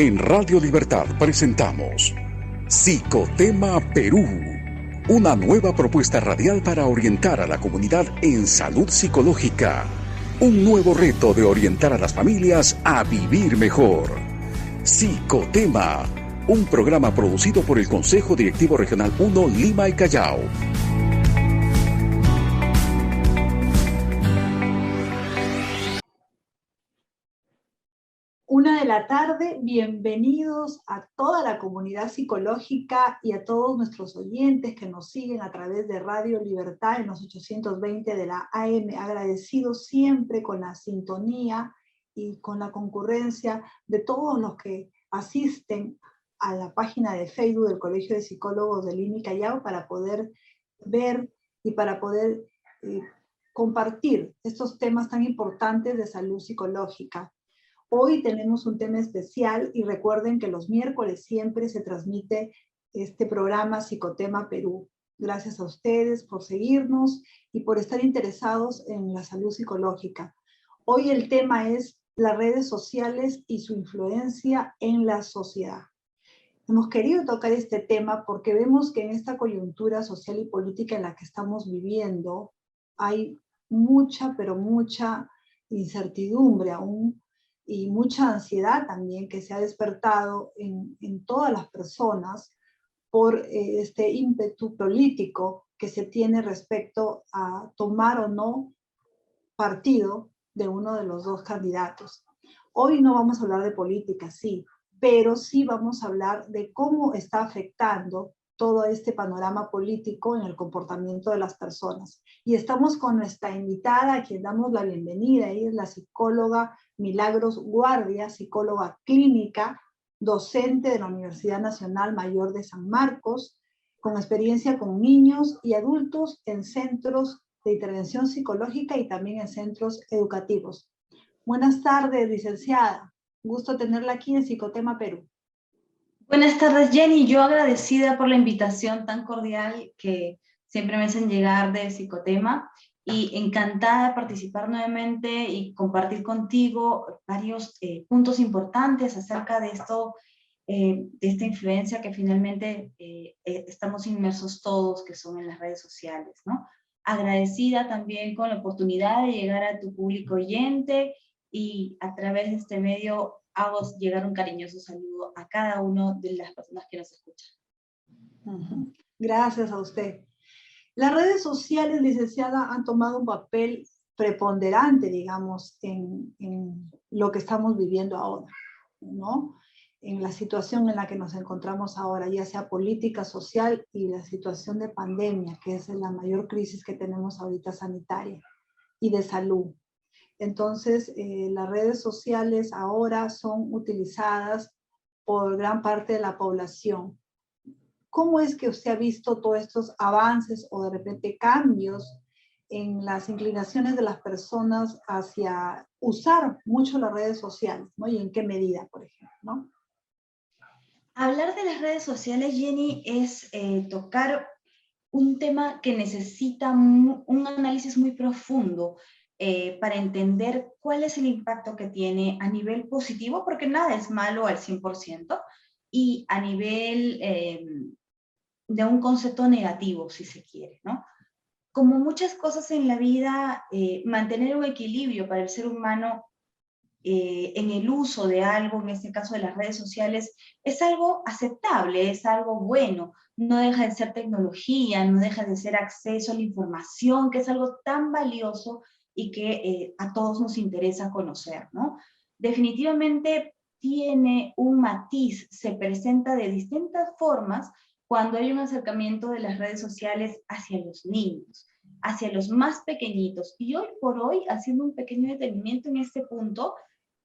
En Radio Libertad presentamos Psicotema Perú, una nueva propuesta radial para orientar a la comunidad en salud psicológica. Un nuevo reto de orientar a las familias a vivir mejor. Psicotema, un programa producido por el Consejo Directivo Regional 1 Lima y Callao. 1:00 p.m, bienvenidos a toda la comunidad psicológica y a todos nuestros oyentes que nos siguen a través de Radio Libertad en los 820 de la AM. Agradecidos siempre con la sintonía y con la concurrencia de todos los que asisten a la página de Facebook del Colegio de Psicólogos de Lima y Callao para poder ver y para poder compartir estos temas tan importantes de salud psicológica. Hoy tenemos un tema especial y recuerden que los miércoles siempre se transmite este programa Psicotema Perú. Gracias a ustedes por seguirnos y por estar interesados en la salud psicológica. Hoy el tema es las redes sociales y su influencia en la sociedad. Hemos querido tocar este tema porque vemos que en esta coyuntura social y política en la que estamos viviendo hay mucha, pero mucha incertidumbre aún, y mucha ansiedad también que se ha despertado en todas las personas por este ímpetu político que se tiene respecto a tomar o no partido de uno de los dos candidatos. Hoy no vamos a hablar de política, sí, pero sí vamos a hablar de cómo está afectando todo este panorama político en el comportamiento de las personas. Y estamos con nuestra invitada, a quien damos la bienvenida. Ella es la psicóloga Milagros Guardia, psicóloga clínica, docente de la Universidad Nacional Mayor de San Marcos, con experiencia con niños y adultos en centros de intervención psicológica y también en centros educativos. Buenas tardes, licenciada. Gusto tenerla aquí en Psicotema Perú. Buenas tardes, Jenny. Yo agradecida por la invitación tan cordial que siempre me hacen llegar de Psicotema y encantada de participar nuevamente y compartir contigo varios puntos importantes acerca de esto, de esta influencia que finalmente estamos inmersos todos, que son en las redes sociales, ¿no? Agradecida también con la oportunidad de llegar a tu público oyente y a través de este medio hago llegar un cariñoso saludo a cada una de las personas que nos escuchan. Gracias a usted. Las redes sociales, licenciada, han tomado un papel preponderante, digamos, en lo que estamos viviendo ahora, ¿no? En la situación en la que nos encontramos ahora, ya sea política, social y la situación de pandemia, que es la mayor crisis que tenemos ahorita sanitaria y de salud. Entonces, las redes sociales ahora son utilizadas por gran parte de la población. ¿Cómo es que usted ha visto todos estos avances o de repente cambios en las inclinaciones de las personas hacia usar mucho las redes sociales, ¿no? Y en qué medida, por ejemplo, ¿no? Hablar de las redes sociales, Jenny, es tocar un tema que necesita un análisis muy profundo para entender cuál es el impacto que tiene a nivel positivo, porque nada es malo al 100%, y a nivel de un concepto negativo, si se quiere, ¿no? Como muchas cosas en la vida, mantener un equilibrio para el ser humano en el uso de algo, en este caso de las redes sociales, es algo aceptable, es algo bueno. No deja de ser tecnología, no deja de ser acceso a la información, que es algo tan valioso y que a todos nos interesa conocer, ¿no? Definitivamente tiene un matiz, se presenta de distintas formas cuando hay un acercamiento de las redes sociales hacia los niños, hacia los más pequeñitos. Y hoy por hoy, haciendo un pequeño detenimiento en este punto,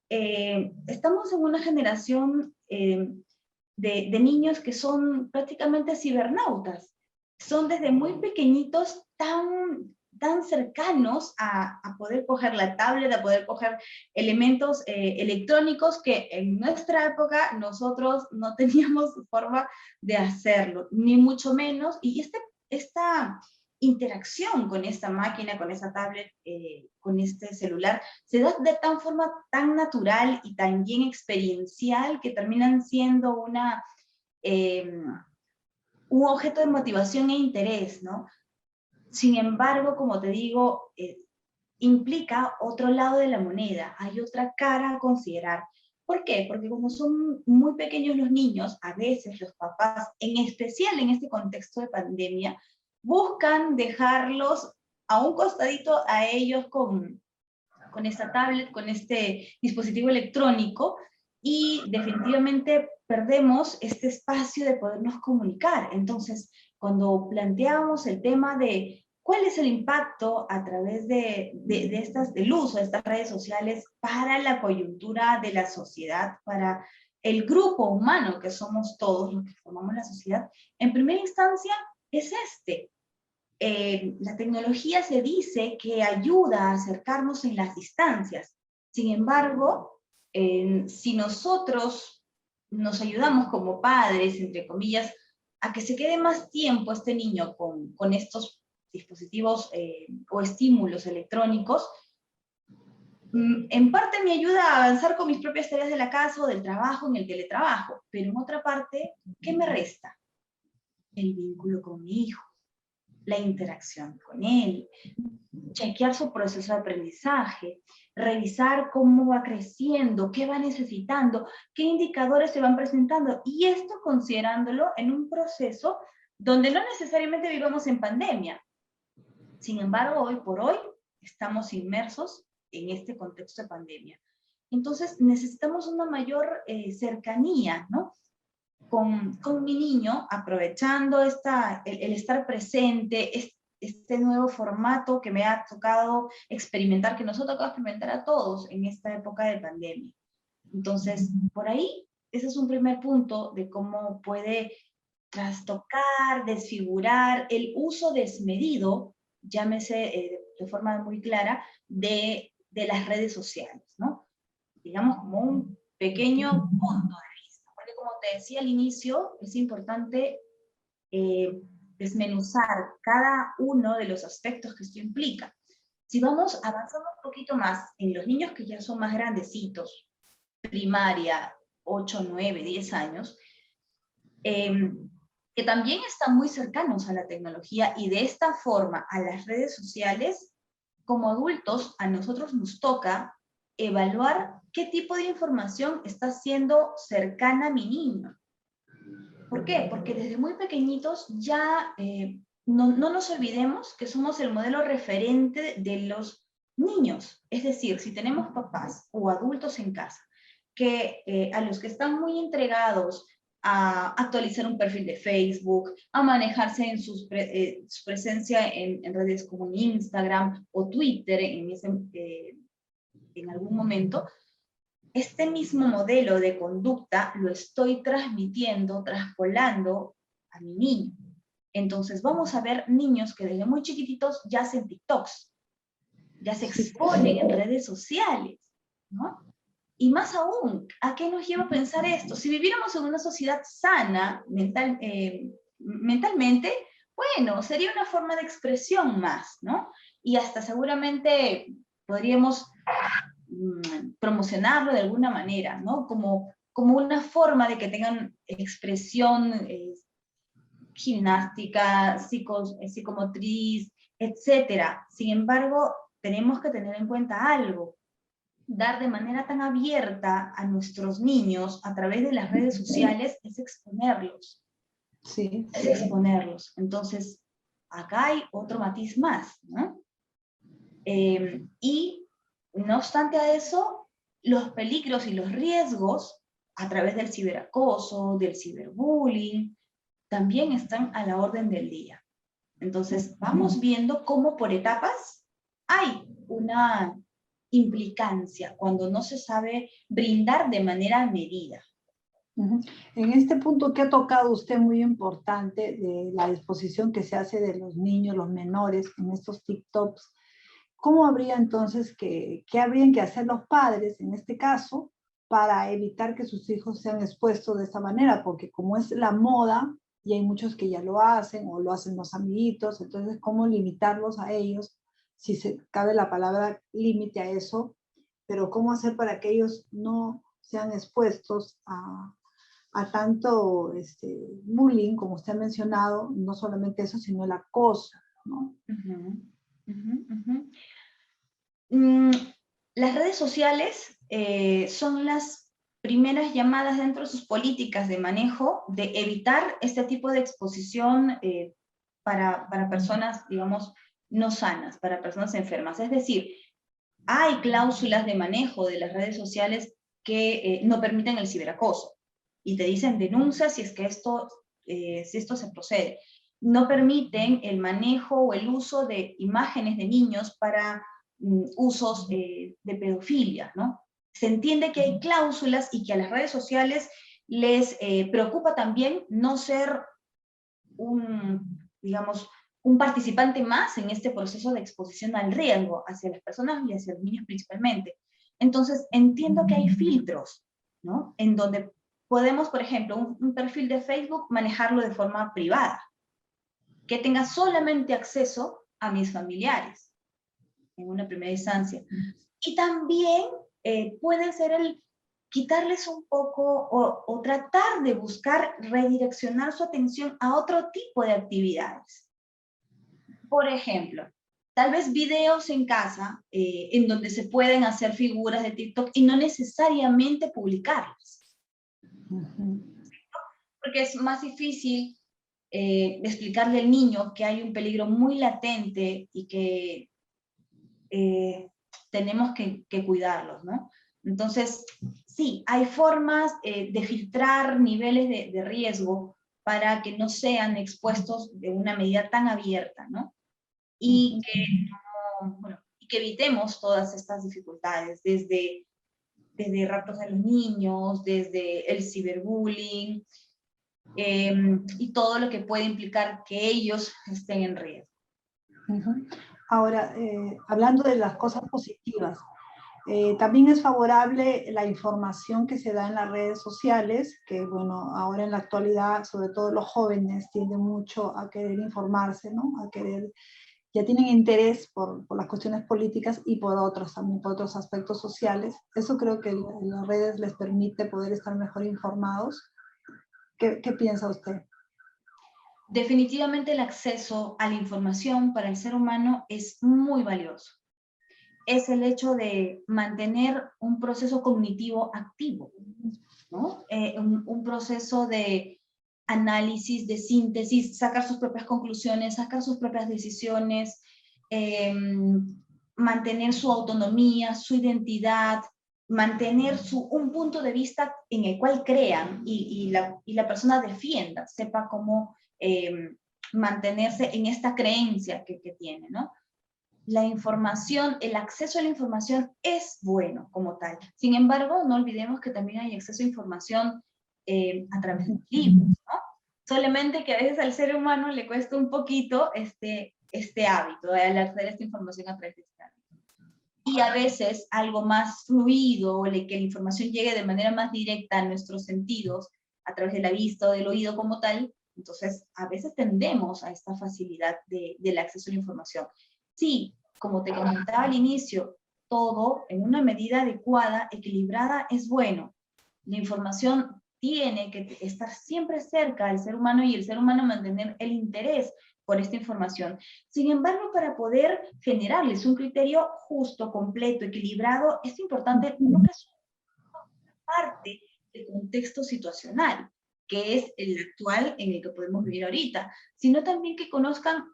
estamos en una generación de niños que son prácticamente cibernautas. Son desde muy pequeñitos tan cercanos a poder coger la tablet, a poder coger elementos electrónicos que en nuestra época nosotros no teníamos forma de hacerlo, ni mucho menos. Y esta interacción con esta máquina, con esta tablet, con este celular, se da de tan forma tan natural y tan bien experiencial que terminan siendo un objeto de motivación e interés, ¿no? Sin embargo, como te digo, implica otro lado de la moneda, hay otra cara a considerar. ¿Por qué? Porque como son muy pequeños los niños, a veces los papás, en especial en este contexto de pandemia, buscan dejarlos a un costadito a ellos con esta tablet, con este dispositivo electrónico, y definitivamente perdemos este espacio de podernos comunicar. Entonces, cuando planteamos el tema de cuál es el impacto a través del uso de estas redes sociales para la coyuntura de la sociedad, para el grupo humano que somos todos los que formamos la sociedad, en primera instancia es la tecnología se dice que ayuda a acercarnos en las distancias. Sin embargo, si nosotros nos ayudamos como padres, entre comillas, a que se quede más tiempo este niño con estos dispositivos o estímulos electrónicos, en parte me ayuda a avanzar con mis propias tareas de la casa o del trabajo, en el teletrabajo, pero en otra parte, ¿qué me resta? El vínculo con mi hijo, la interacción con él, chequear su proceso de aprendizaje, revisar cómo va creciendo, qué va necesitando, qué indicadores se van presentando, y esto considerándolo en un proceso donde no necesariamente vivamos en pandemia. Sin embargo, hoy por hoy estamos inmersos en este contexto de pandemia. Entonces necesitamos una mayor cercanía, ¿no? Con mi niño, aprovechando el estar presente, este nuevo formato que me ha tocado experimentar, que nos ha tocado experimentar a todos en esta época de pandemia. Entonces, por ahí, ese es un primer punto de cómo puede trastocar, desfigurar el uso desmedido, llámese de forma muy clara, de las redes sociales, ¿no? Digamos como un pequeño punto de vista, porque como te decía al inicio, es importante desmenuzar cada uno de los aspectos que esto implica. Si vamos avanzando un poquito más en los niños que ya son más grandecitos, primaria, 8, 9, 10 años, que también están muy cercanos a la tecnología y de esta forma a las redes sociales, como adultos a nosotros nos toca evaluar qué tipo de información está siendo cercana a mi niño. ¿Por qué? Porque desde muy pequeñitos ya no nos olvidemos que somos el modelo referente de los niños. Es decir, si tenemos papás o adultos en casa, que a los que están muy entregados a actualizar un perfil de Facebook, a manejarse en su presencia en redes como Instagram o Twitter en algún momento, este mismo modelo de conducta lo estoy transmitiendo, traspolando a mi niño. Entonces vamos a ver niños que desde muy chiquititos ya hacen TikToks, ya se exponen en redes sociales, ¿no? Y más aún, ¿a qué nos lleva a pensar esto? Si viviéramos en una sociedad sana mentalmente, bueno, sería una forma de expresión más, ¿no? Y hasta seguramente podríamos promocionarlo de alguna manera, ¿no? Como una forma de que tengan expresión gimnástica, psicomotriz, etcétera. Sin embargo, tenemos que tener en cuenta algo. Dar de manera tan abierta a nuestros niños a través de las redes sociales es exponerlos. Sí. Es exponerlos. Entonces, acá hay otro matiz más, ¿no? Y no obstante a eso, los peligros y los riesgos a través del ciberacoso, del ciberbullying, también están a la orden del día. Entonces, vamos viendo cómo por etapas hay una implicancia cuando no se sabe brindar de manera medida. En este punto que ha tocado usted muy importante de la exposición que se hace de los niños, los menores en estos TikToks, ¿cómo habría entonces qué habrían que hacer los padres en este caso para evitar que sus hijos sean expuestos de esta manera? Porque como es la moda, y hay muchos que ya lo hacen o lo hacen los amiguitos, entonces ¿cómo limitarlos a ellos? Si se cabe la palabra límite a eso, pero ¿cómo hacer para que ellos no sean expuestos a tanto bullying, como usted ha mencionado, no solamente eso, sino el acoso, ¿no? Uh-huh, uh-huh, uh-huh. Las redes sociales son las primeras llamadas dentro de sus políticas de manejo de evitar este tipo de exposición para personas, digamos, no sanas, para personas enfermas. Es decir, hay cláusulas de manejo de las redes sociales que no permiten el ciberacoso y te dicen denuncia si es que si esto se procede. No permiten el manejo o el uso de imágenes de niños para usos de pedofilia, ¿no? Se entiende que hay cláusulas y que a las redes sociales les preocupa también no ser digamos, un participante más en este proceso de exposición al riesgo hacia las personas y hacia los niños principalmente. Entonces, entiendo que hay filtros, ¿no? En donde podemos, por ejemplo, un perfil de Facebook manejarlo de forma privada, que tenga solamente acceso a mis familiares en una primera instancia. Y también puede ser el quitarles un poco o tratar de buscar redireccionar su atención a otro tipo de actividades. Por ejemplo, tal vez videos en casa en donde se pueden hacer figuras de TikTok y no necesariamente publicarlas. Uh-huh. Porque es más difícil explicarle al niño que hay un peligro muy latente y que tenemos que cuidarlos, ¿no? Entonces, sí, hay formas de filtrar niveles de riesgo para que no sean expuestos de una medida tan abierta, ¿no? Y que evitemos todas estas dificultades, desde raptos a los niños, desde el ciberbullying, y todo lo que puede implicar que ellos estén en riesgo. Uh-huh. Ahora, hablando de las cosas positivas, también es favorable la información que se da en las redes sociales, que bueno, ahora en la actualidad, sobre todo los jóvenes, tienden mucho a querer informarse, ¿no? A querer, ya tienen interés por las cuestiones políticas y por otros, también por otros aspectos sociales. Eso creo que las redes les permite poder estar mejor informados. ¿Qué piensa usted? Definitivamente el acceso a la información para el ser humano es muy valioso. Es el hecho de mantener un proceso cognitivo activo, ¿no? Un proceso de análisis, de síntesis, sacar sus propias conclusiones, sacar sus propias decisiones, mantener su autonomía, su identidad, mantener un punto de vista en el cual crean y la persona defienda, sepa cómo mantenerse en esta creencia que tiene, ¿no? La información, el acceso a la información es bueno como tal. Sin embargo, no olvidemos que también hay acceso a información a través de libros, ¿no? Solamente que a veces al ser humano le cuesta un poquito este hábito, al acceder a esta información a través de este hábito. Y a veces algo más fluido, o que la información llegue de manera más directa a nuestros sentidos, a través de la vista o del oído como tal, entonces a veces tendemos a esta facilidad del acceso a la información. Sí, como te comentaba al inicio, todo en una medida adecuada, equilibrada, es bueno. La información tiene que estar siempre cerca al ser humano y el ser humano mantener el interés por esta información. Sin embargo, para poder generarles un criterio justo, completo, equilibrado, es importante nunca parte del contexto situacional, que es el actual en el que podemos vivir ahorita, sino también que conozcan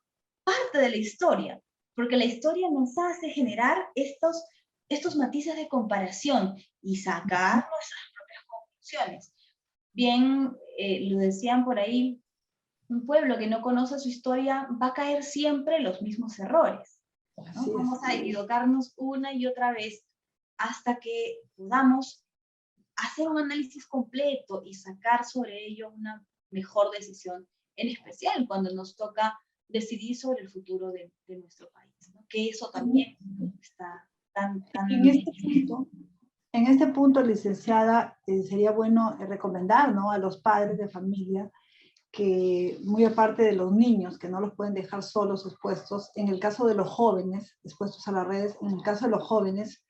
parte de la historia, porque la historia nos hace generar estos matices de comparación y sacar nuestras propias conclusiones. Bien, lo decían por ahí, un pueblo que no conoce su historia va a caer siempre en los mismos errores, ¿no? Sí, vamos a equivocarnos una y otra vez hasta que podamos hacer un análisis completo y sacar sobre ello una mejor decisión, en especial cuando nos toca decidir sobre el futuro de nuestro país, ¿no? Que eso también está tan En este punto, licenciada, sería bueno recomendar, ¿no?, a los padres de familia que muy aparte de los niños, que no los pueden dejar solos expuestos, en el caso de los jóvenes, expuestos a las redes, en el caso de los jóvenes,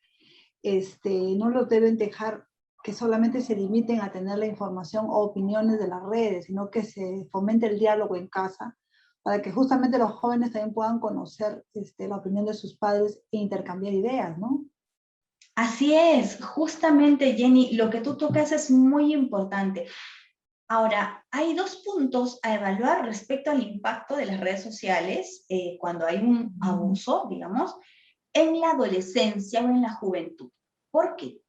no los deben dejar que solamente se limiten a tener la información o opiniones de las redes, sino que se fomente el diálogo en casa, para que justamente los jóvenes también puedan conocer la opinión de sus padres e intercambiar ideas, ¿no? Así es, justamente Jenny, lo que tú tocas es muy importante. Ahora, hay dos puntos a evaluar respecto al impacto de las redes sociales cuando hay un abuso, digamos, en la adolescencia o en la juventud. ¿Por qué?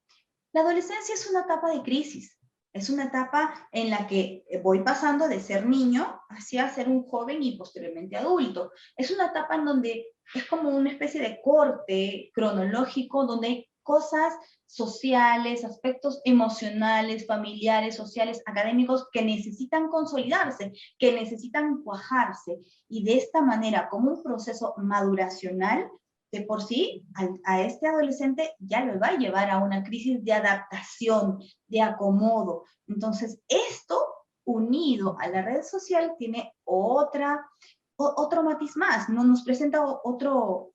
La adolescencia es una etapa de crisis, es una etapa en la que voy pasando de ser niño hacia ser un joven y posteriormente adulto. Es una etapa en donde es como una especie de corte cronológico donde hay cosas sociales, aspectos emocionales, familiares, sociales, académicos que necesitan consolidarse, que necesitan cuajarse. Y de esta manera, como un proceso maduracional, de por sí a este adolescente ya lo va a llevar a una crisis de adaptación, de acomodo. Entonces, esto unido a la red social tiene otro matiz más, ¿no? Nos presenta otros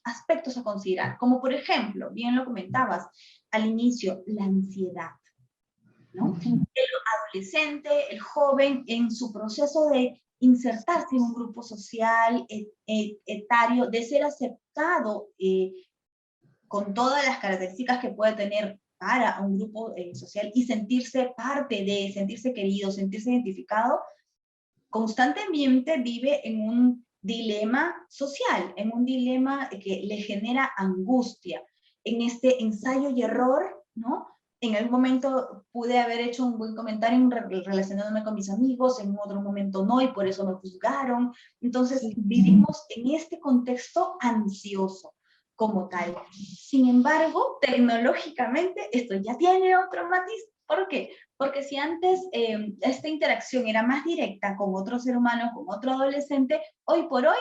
aspectos a considerar, como por ejemplo, bien lo comentabas al inicio, la ansiedad, ¿no? El adolescente, el joven, en su proceso de insertarse en un grupo social, etario, de ser aceptado con todas las características que puede tener para un grupo social y sentirse parte de, sentirse querido, sentirse identificado, constantemente vive en un dilema social, en un dilema que le genera angustia, en este ensayo y error, ¿no? En algún momento pude haber hecho un buen comentario relacionándome con mis amigos, en otro momento no, y por eso me juzgaron. Entonces, vivimos en este contexto ansioso como tal. Sin embargo, tecnológicamente, esto ya tiene otro matiz. ¿Por qué? Porque si antes esta interacción era más directa con otro ser humano, con otro adolescente, hoy por hoy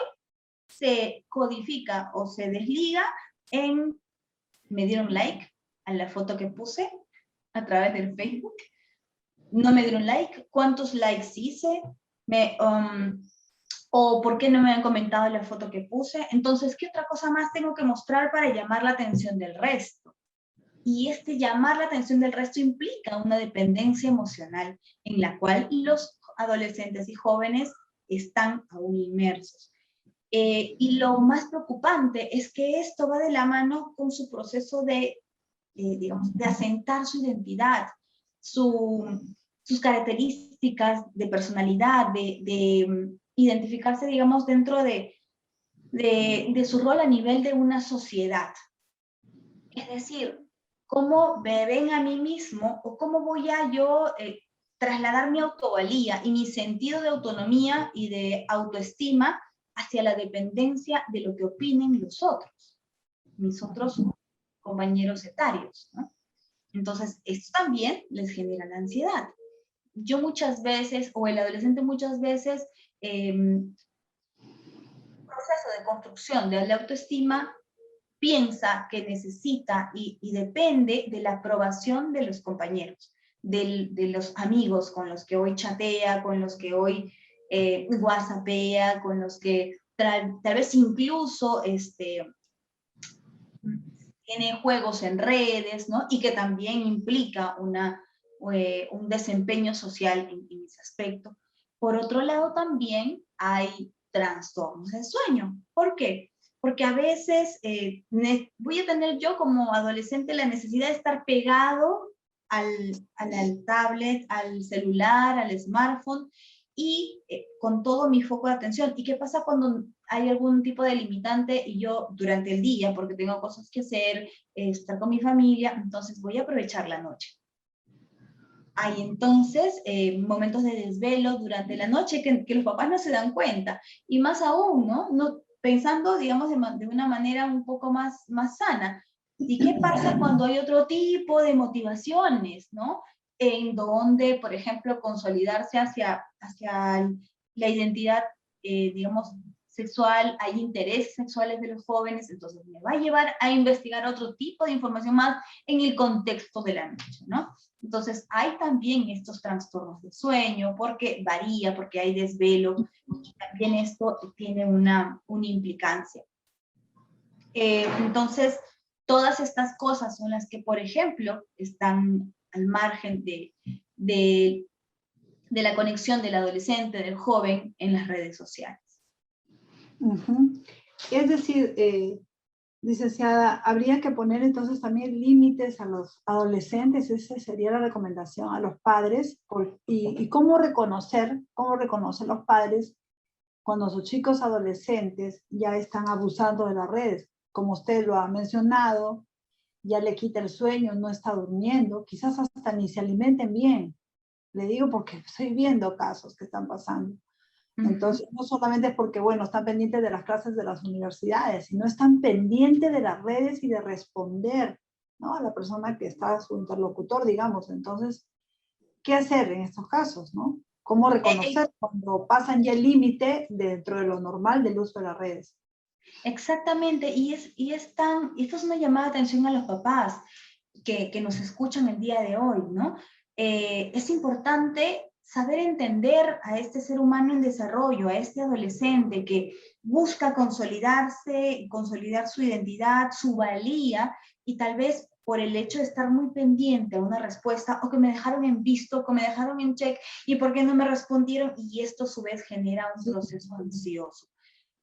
se codifica o se desliga en me dieron like a la foto que puse a través del Facebook, no me dieron like, cuántos likes hice, o por qué no me han comentado la foto que puse. Entonces, ¿qué otra cosa más tengo que mostrar para llamar la atención del resto? Y este llamar la atención del resto implica una dependencia emocional en la cual los adolescentes y jóvenes están aún inmersos. Y lo más preocupante es que esto va de la mano con su proceso digamos, de asentar su identidad, sus características de personalidad, de identificarse, digamos, dentro de su rol a nivel de una sociedad. Es decir, cómo me ven a mí mismo o cómo voy a yo trasladar mi autovalía y mi sentido de autonomía y de autoestima hacia la dependencia de lo que opinen los otros, mis otros compañeros etarios, ¿no? Entonces, esto también les genera la ansiedad. Yo muchas veces, o el adolescente muchas veces, proceso de construcción de la autoestima, piensa que necesita y depende de la aprobación de los compañeros, de los amigos con los que hoy chatea, con los que hoy whatsappea, con los que tal vez incluso tiene juegos en redes, ¿no? Y que también implica un desempeño social en ese aspecto. Por otro lado, también hay trastornos del sueño. ¿Por qué? Porque a veces voy a tener yo como adolescente la necesidad de estar pegado al tablet, al celular, al smartphone, y con todo mi foco de atención. ¿Y qué pasa cuando hay algún tipo de limitante y yo durante el día, porque tengo cosas que hacer, estar con mi familia, entonces voy a aprovechar la noche? Hay entonces momentos de desvelo durante la noche que los papás no se dan cuenta, y más aún, ¿no? Pensando, digamos, de una manera un poco más sana. ¿Y qué pasa cuando hay otro tipo de motivaciones, ¿no? En donde, por ejemplo, consolidarse hacia la identidad, digamos, sexual, hay intereses sexuales de los jóvenes, entonces me va a llevar a investigar otro tipo de información más en el contexto de la noche, ¿no? Entonces, hay también estos trastornos de sueño, porque varía, porque hay desvelo, y también esto tiene una implicancia. Entonces, todas estas cosas son las que, por ejemplo, están al margen de la conexión del adolescente, del joven, en las redes sociales. Es decir, licenciada, habría que poner entonces también límites a los adolescentes, esa sería la recomendación a los padres, y cómo reconocer los padres cuando sus chicos adolescentes ya están abusando de las redes. Como usted lo ha mencionado, ya le quita el sueño, no está durmiendo, quizás hasta ni se alimenten bien. Le digo porque estoy viendo casos que están pasando. Entonces, no solamente es porque, bueno, están pendientes de las clases de las universidades, sino están pendientes de las redes y de responder, ¿no?, a la persona que está su interlocutor, digamos. Entonces, ¿qué hacer en estos casos, no? ¿Cómo reconocer cuando pasan ya el límite dentro de lo normal del uso de las redes? Exactamente, esto es una llamada de atención a los papás que nos escuchan el día de hoy, ¿no? Es importante saber entender a este ser humano en desarrollo, a este adolescente que busca consolidarse, consolidar su identidad, su valía, y tal vez por el hecho de estar muy pendiente a una respuesta, o que me dejaron en visto, o que me dejaron en check, y por qué no me respondieron, y esto a su vez genera un proceso ansioso.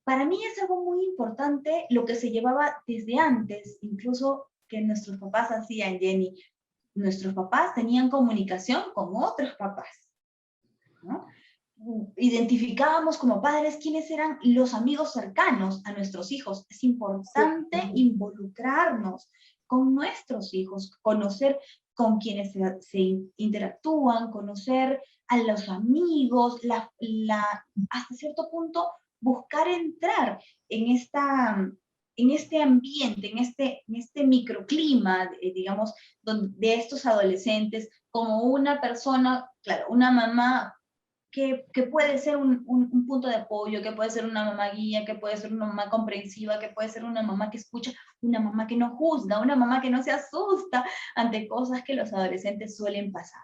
Para mí es algo muy importante lo que se llevaba desde antes, incluso que nuestros papás hacían, Jenny. Nuestros papás tenían comunicación con otros papás, ¿no? Identificábamos como padres quiénes eran los amigos cercanos a nuestros hijos. Es importante involucrarnos con nuestros hijos, conocer con quienes se interactúan, conocer a los amigos, hasta cierto punto buscar entrar en este ambiente, en este microclima, digamos, de estos adolescentes, como una persona, claro, una mamá que puede ser un punto de apoyo, que puede ser una mamá guía, que puede ser una mamá comprensiva, que puede ser una mamá que escucha, una mamá que no juzga, una mamá que no se asusta ante cosas que los adolescentes suelen pasar,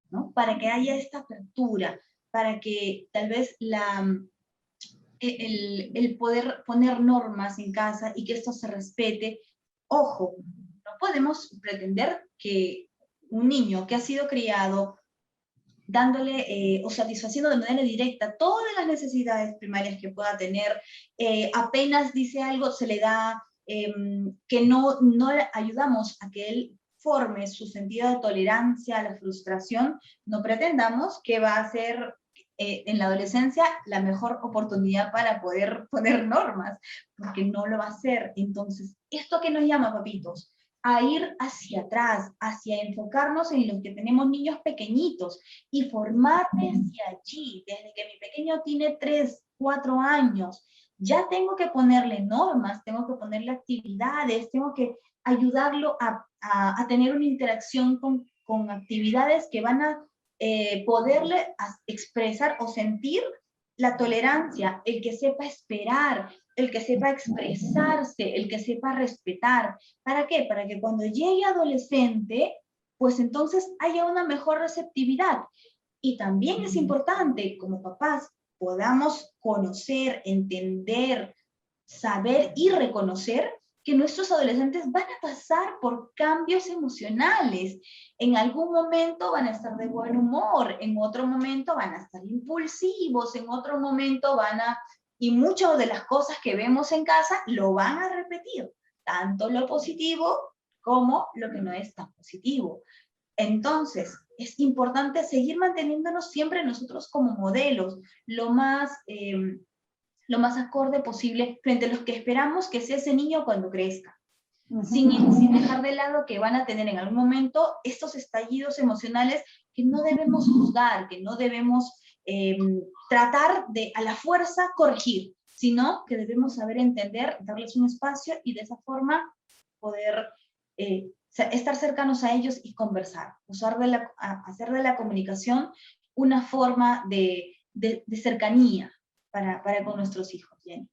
¿no? Para que haya esta apertura, para que tal vez el poder poner normas en casa y que esto se respete. Ojo, no podemos pretender que un niño que ha sido criado dándole o satisfaciendo de manera directa todas las necesidades primarias que pueda tener, apenas dice algo, se le da, que no le ayudamos a que él forme su sentido de tolerancia a la frustración, no pretendamos que va a ser en la adolescencia la mejor oportunidad para poder poner normas, porque no lo va a hacer. Entonces, ¿esto qué nos llama, papitos? A ir hacia atrás, hacia enfocarnos en los que tenemos niños pequeñitos y formar desde allí, desde que mi pequeño tiene 3, 4 años. Ya tengo que ponerle normas, tengo que ponerle actividades, tengo que ayudarlo a tener una interacción con actividades que van a poderle expresar o sentir la tolerancia, el que sepa esperar, el que sepa expresarse, el que sepa respetar. ¿Para qué? Para que cuando llegue adolescente, pues entonces haya una mejor receptividad. Y también es importante, como papás, podamos conocer, entender, saber y reconocer que nuestros adolescentes van a pasar por cambios emocionales. En algún momento van a estar de buen humor, en otro momento van a estar impulsivos, en otro momento y muchas de las cosas que vemos en casa lo van a repetir, tanto lo positivo como lo que no es tan positivo. Entonces, es importante seguir manteniéndonos siempre nosotros como modelos, lo más acorde posible frente a los que esperamos que sea ese niño cuando crezca. Sin dejar de lado que van a tener en algún momento estos estallidos emocionales que no debemos juzgar, que no debemos tratar de a la fuerza corregir, sino que debemos saber entender, darles un espacio y de esa forma poder estar cercanos a ellos y conversar, hacer de la comunicación una forma de cercanía para con nuestros hijos, Jenny.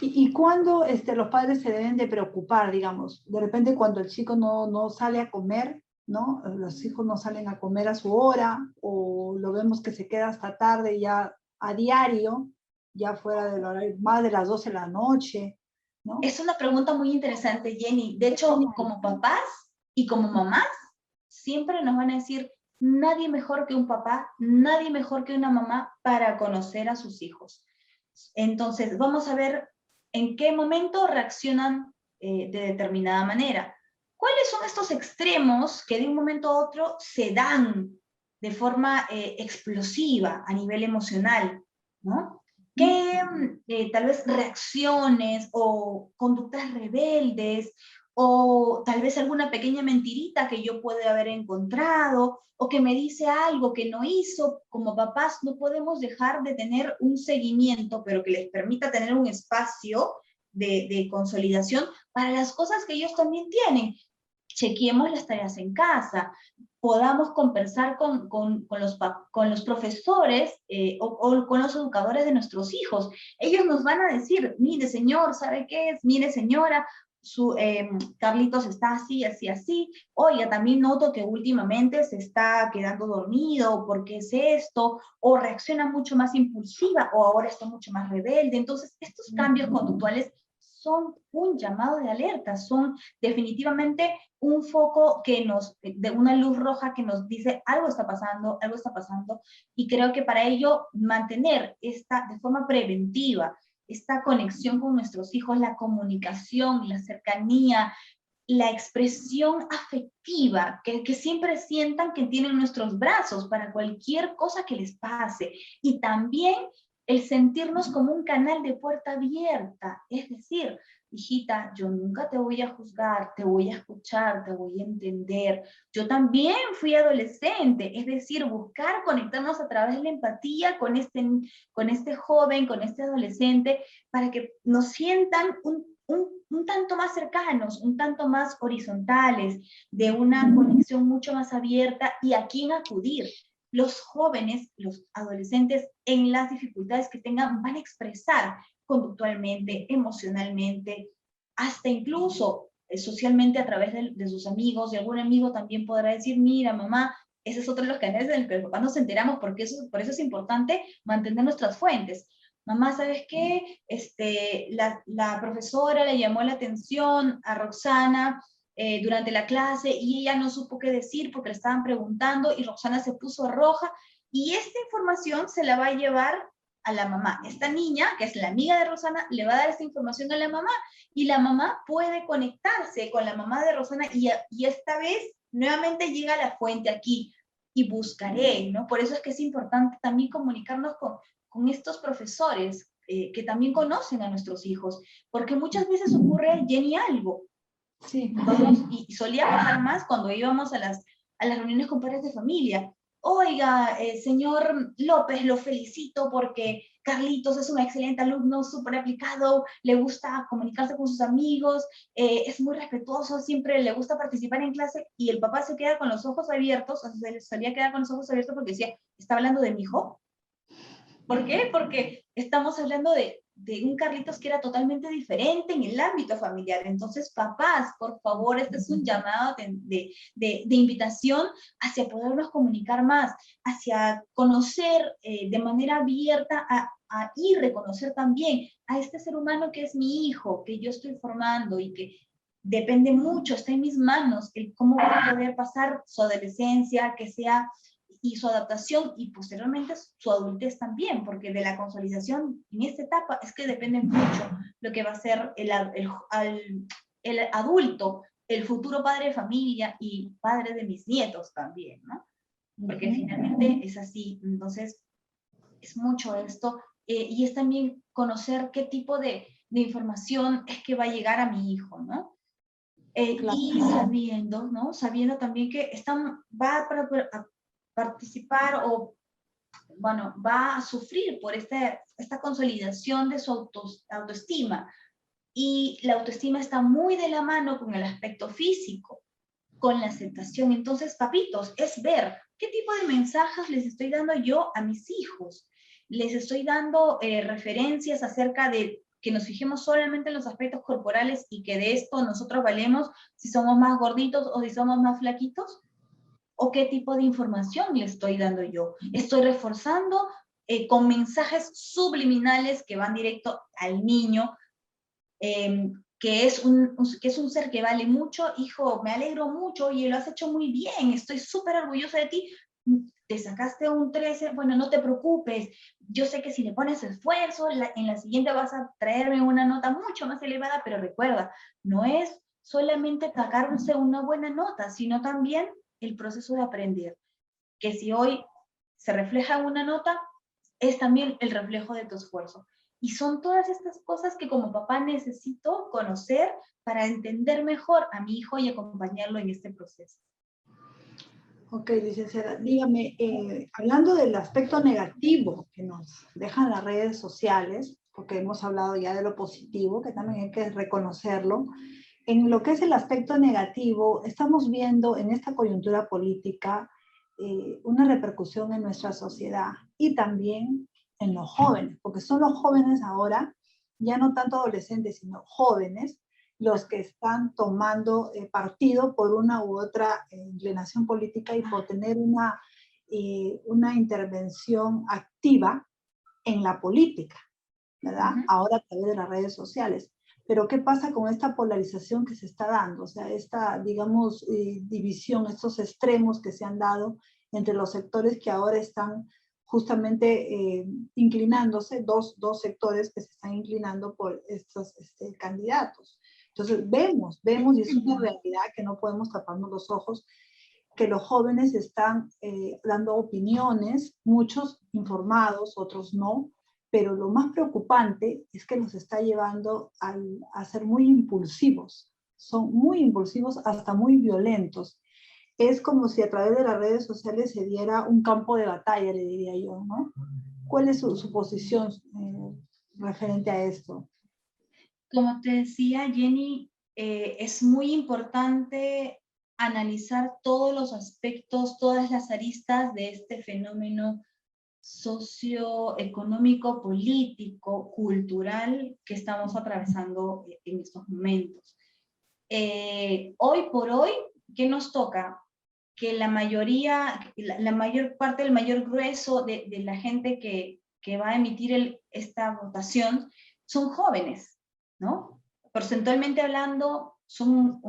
¿Y cuándo los padres se deben de preocupar, digamos? De repente cuando el chico no sale a comer, ¿no? Los hijos no salen a comer a su hora, o lo vemos que se queda hasta tarde ya a diario, ya fuera del horario, más de las 12 de la noche, ¿no? Es una pregunta muy interesante, Jenny. De hecho, como papás y como mamás, siempre nos van a decir, nadie mejor que un papá, nadie mejor que una mamá para conocer a sus hijos. Entonces, vamos a ver en qué momento reaccionan de determinada manera. ¿Cuáles son estos extremos que de un momento a otro se dan de forma explosiva a nivel emocional, ¿no? ¿Qué tal vez reacciones o conductas rebeldes o tal vez alguna pequeña mentirita que yo pueda haber encontrado o que me dice algo que no hizo? Como papás no podemos dejar de tener un seguimiento, pero que les permita tener un espacio de consolidación para las cosas que ellos también tienen. Chequeemos las tareas en casa, podamos conversar con los profesores o con los educadores de nuestros hijos. Ellos nos van a decir, mire señor, ¿sabe qué es? Mire señora, Carlitos está así, así, así. Oiga, también noto que últimamente se está quedando dormido, ¿por qué es esto? O reacciona mucho más impulsiva, o ahora está mucho más rebelde. Entonces, estos cambios conductuales son un llamado de alerta, son definitivamente un foco de una luz roja que nos dice algo está pasando, y creo que para ello mantener de forma preventiva esta conexión con nuestros hijos, la comunicación, la cercanía, la expresión afectiva, que siempre sientan que tienen nuestros brazos para cualquier cosa que les pase, y también el sentirnos como un canal de puerta abierta, es decir, hijita, yo nunca te voy a juzgar, te voy a escuchar, te voy a entender. Yo también fui adolescente, es decir, buscar conectarnos a través de la empatía con este joven, con este adolescente, para que nos sientan un tanto más cercanos, un tanto más horizontales, de una conexión mucho más abierta y a quién acudir. Los jóvenes, los adolescentes, en las dificultades que tengan, van a expresar conductualmente, emocionalmente, hasta incluso socialmente a través de sus amigos, y algún amigo también podrá decir, mira mamá, ese es otro de los canales en el que los papás nos enteramos, porque por eso es importante mantener nuestras fuentes. Mamá, ¿sabes qué? La profesora le llamó la atención a Roxana durante la clase y ella no supo qué decir porque le estaban preguntando y Roxana se puso roja, y esta información se la va a llevar a la mamá. Esta niña, que es la amiga de Roxana, le va a dar esta información a la mamá, y la mamá puede conectarse con la mamá de Roxana, y esta vez nuevamente llega a la fuente aquí y buscaré, ¿no? Por eso es que es importante también comunicarnos con estos profesores que también conocen a nuestros hijos, porque muchas veces ocurre, Jenny, algo. Sí. Y solía pasar más cuando íbamos a las reuniones con padres de familia. Oiga, señor López, lo felicito porque Carlitos es un excelente alumno, súper aplicado, le gusta comunicarse con sus amigos, es muy respetuoso, siempre le gusta participar en clase, y el papá se queda con los ojos abiertos, o sea, se solía quedar con los ojos abiertos porque decía, ¿está hablando de mi hijo? ¿Por qué? Porque estamos hablando de un Carlitos que era totalmente diferente en el ámbito familiar. Entonces, papás, por favor, este es un llamado de invitación hacia podernos comunicar más, hacia conocer de manera abierta y reconocer también a este ser humano que es mi hijo, que yo estoy formando y que depende mucho, está en mis manos, el cómo va a poder pasar su adolescencia, que sea, y su adaptación, y posteriormente su adultez también, porque de la consolidación en esta etapa es que depende mucho lo que va a ser el adulto, el futuro padre de familia y padre de mis nietos también, ¿no? Porque finalmente es así. Entonces, es mucho esto, y es también conocer qué tipo de información es que va a llegar a mi hijo, ¿no? Claro. Y sabiendo, ¿no? Sabiendo también que va a participar, o, bueno, va a sufrir por esta consolidación de su autoestima. Y la autoestima está muy de la mano con el aspecto físico, con la aceptación. Entonces, papitos, es ver qué tipo de mensajes les estoy dando yo a mis hijos. Les estoy dando referencias acerca de que nos fijemos solamente en los aspectos corporales y que de esto nosotros valemos si somos más gorditos o si somos más flaquitos. o qué tipo de información le estoy dando yo. Estoy reforzando con mensajes subliminales que van directo al niño, que es un ser que vale mucho. Hijo, me alegro mucho, y lo has hecho muy bien, estoy súper orgullosa de ti, te sacaste un 13, bueno, no te preocupes, yo sé que si le pones esfuerzo, en la siguiente vas a traerme una nota mucho más elevada, pero recuerda, no es solamente sacarse una buena nota, sino también el proceso de aprender, que si hoy se refleja en una nota, es también el reflejo de tu esfuerzo. Y son todas estas cosas que como papá necesito conocer para entender mejor a mi hijo y acompañarlo en este proceso. Ok, licenciada, dígame, hablando del aspecto negativo que nos dejan las redes sociales, porque hemos hablado ya de lo positivo, que también hay que reconocerlo, en lo que es el aspecto negativo, estamos viendo en esta coyuntura política una repercusión en nuestra sociedad y también en los jóvenes, porque son los jóvenes ahora, ya no tanto adolescentes, sino jóvenes, los que están tomando partido por una u otra inclinación política y por tener una intervención activa en la política, ¿verdad? Ahora a través de las redes sociales. Pero ¿qué pasa con esta polarización que se está dando? O sea, esta, digamos, división, estos extremos que se han dado entre los sectores que ahora están justamente inclinándose, dos sectores que se están inclinando por estos candidatos. Entonces, vemos, y es una realidad que no podemos taparnos los ojos, que los jóvenes están dando opiniones, muchos informados, otros no, pero lo más preocupante es que los está llevando a ser muy impulsivos. Son muy impulsivos, hasta muy violentos. Es como si a través de las redes sociales se diera un campo de batalla, le diría yo, ¿no? ¿Cuál es su posición referente a esto? Como te decía, Jenny, es muy importante analizar todos los aspectos, todas las aristas de este fenómeno socioeconómico, político, cultural que estamos atravesando en estos momentos. Hoy por hoy, ¿qué nos toca? Que la mayoría, la mayor parte, el mayor grueso de la gente que va a emitir esta votación son jóvenes, ¿no? Porcentualmente hablando, son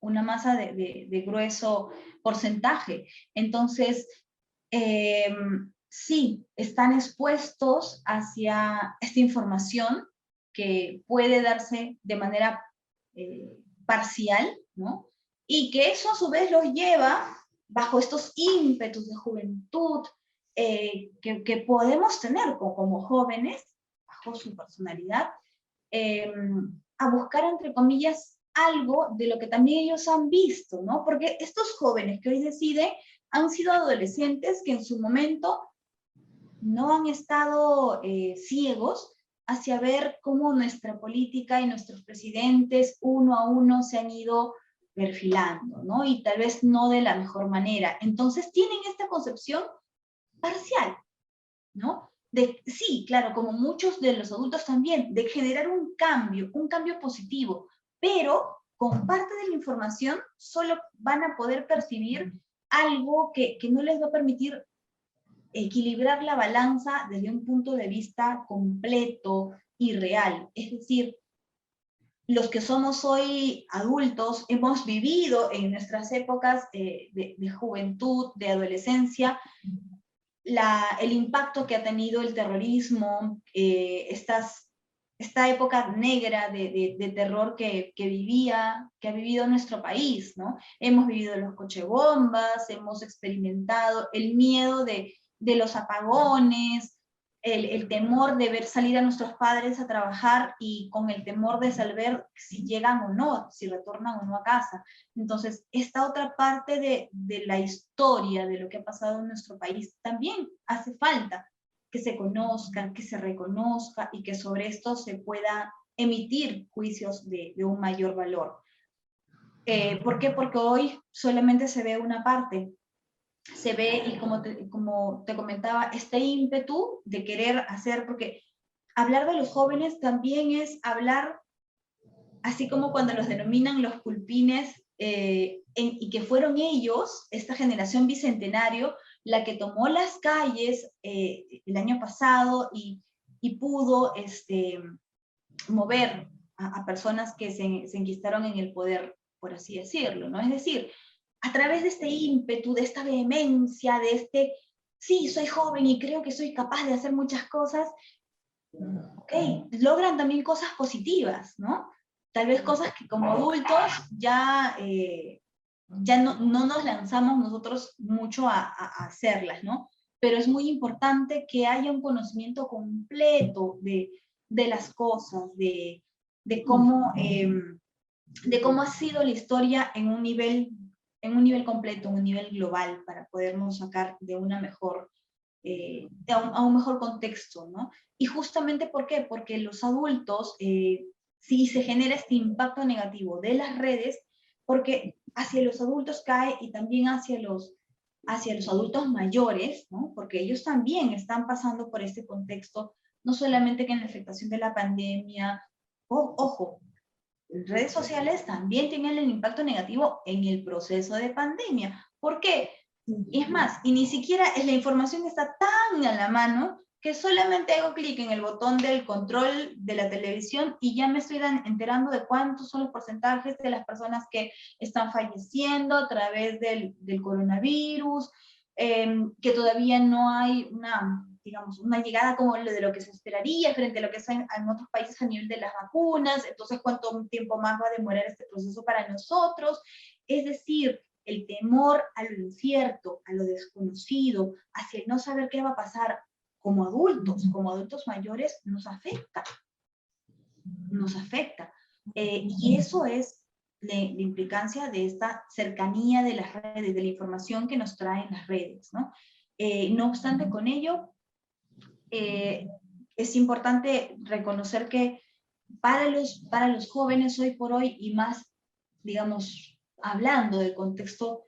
una masa de grueso porcentaje. Entonces, sí, están expuestos hacia esta información que puede darse de manera parcial, ¿no? Y que eso a su vez los lleva bajo estos ímpetus de juventud que podemos tener como jóvenes, bajo su personalidad, a buscar, entre comillas, algo de lo que también ellos han visto, ¿no? Porque estos jóvenes que hoy deciden han sido adolescentes que en su momento no han estado ciegos hacia ver cómo nuestra política y nuestros presidentes uno a uno se han ido perfilando, ¿no? Y tal vez no de la mejor manera. Entonces tienen esta concepción parcial, ¿no? Sí, claro, como muchos de los adultos también, de generar un cambio positivo, pero con parte de la información solo van a poder percibir algo que no les va a permitir equilibrar la balanza desde un punto de vista completo y real. Es decir, los que somos hoy adultos hemos vivido en nuestras épocas de juventud, de adolescencia, el impacto que ha tenido el terrorismo, esta época negra de terror que ha vivido nuestro país, ¿no? Hemos vivido los cochebombas, hemos experimentado el miedo de los apagones, el temor de ver salir a nuestros padres a trabajar y con el temor de saber si llegan o no, si retornan o no a casa. Entonces, esta otra parte de la historia de lo que ha pasado en nuestro país también hace falta que se conozca, que se reconozca y que sobre esto se pueda emitir juicios de un mayor valor. ¿Por qué? Porque hoy solamente se ve una parte. Se ve, y como te comentaba, este ímpetu de querer hacer, porque hablar de los jóvenes también es hablar, así como cuando los denominan los culpines, y que fueron ellos, esta generación bicentenario, la que tomó las calles el año pasado y pudo mover a personas que se enquistaron en el poder, por así decirlo, ¿no? Es decir, a través de este ímpetu, de esta vehemencia, de este, sí, soy joven y creo que soy capaz de hacer muchas cosas, ok, logran también cosas positivas, ¿no? Tal vez cosas que como adultos ya, ya no nos lanzamos nosotros mucho a hacerlas, ¿no? Pero es muy importante que haya un conocimiento completo de las cosas, de cómo ha sido la historia en un nivel completo, en un nivel global, para podernos sacar de una mejor, a un mejor contexto, ¿no? Y justamente, ¿por qué? Porque los adultos, sí se genera este impacto negativo de las redes, porque hacia los adultos cae y también hacia los adultos mayores, ¿no? Porque ellos también están pasando por este contexto, no solamente que en la afectación de la pandemia, ojo, redes sociales también tienen el impacto negativo en el proceso de pandemia. ¿Por qué? Y es más, y ni siquiera la información está tan a la mano que solamente hago clic en el botón del control de la televisión y ya me estoy enterando de cuántos son los porcentajes de las personas que están falleciendo a través del coronavirus, que todavía no hay digamos, una llegada como de lo que se esperaría frente a lo que es en otros países a nivel de las vacunas. Entonces, ¿cuánto tiempo más va a demorar este proceso para nosotros? Es decir, el temor a lo incierto, a lo desconocido, hacia el no saber qué va a pasar como adultos mayores, nos afecta. Nos afecta. Y eso es la implicancia de esta cercanía de las redes, de la información que nos traen las redes, ¿no? No obstante, con ello, es importante reconocer que para los jóvenes hoy por hoy, y más, digamos, hablando del contexto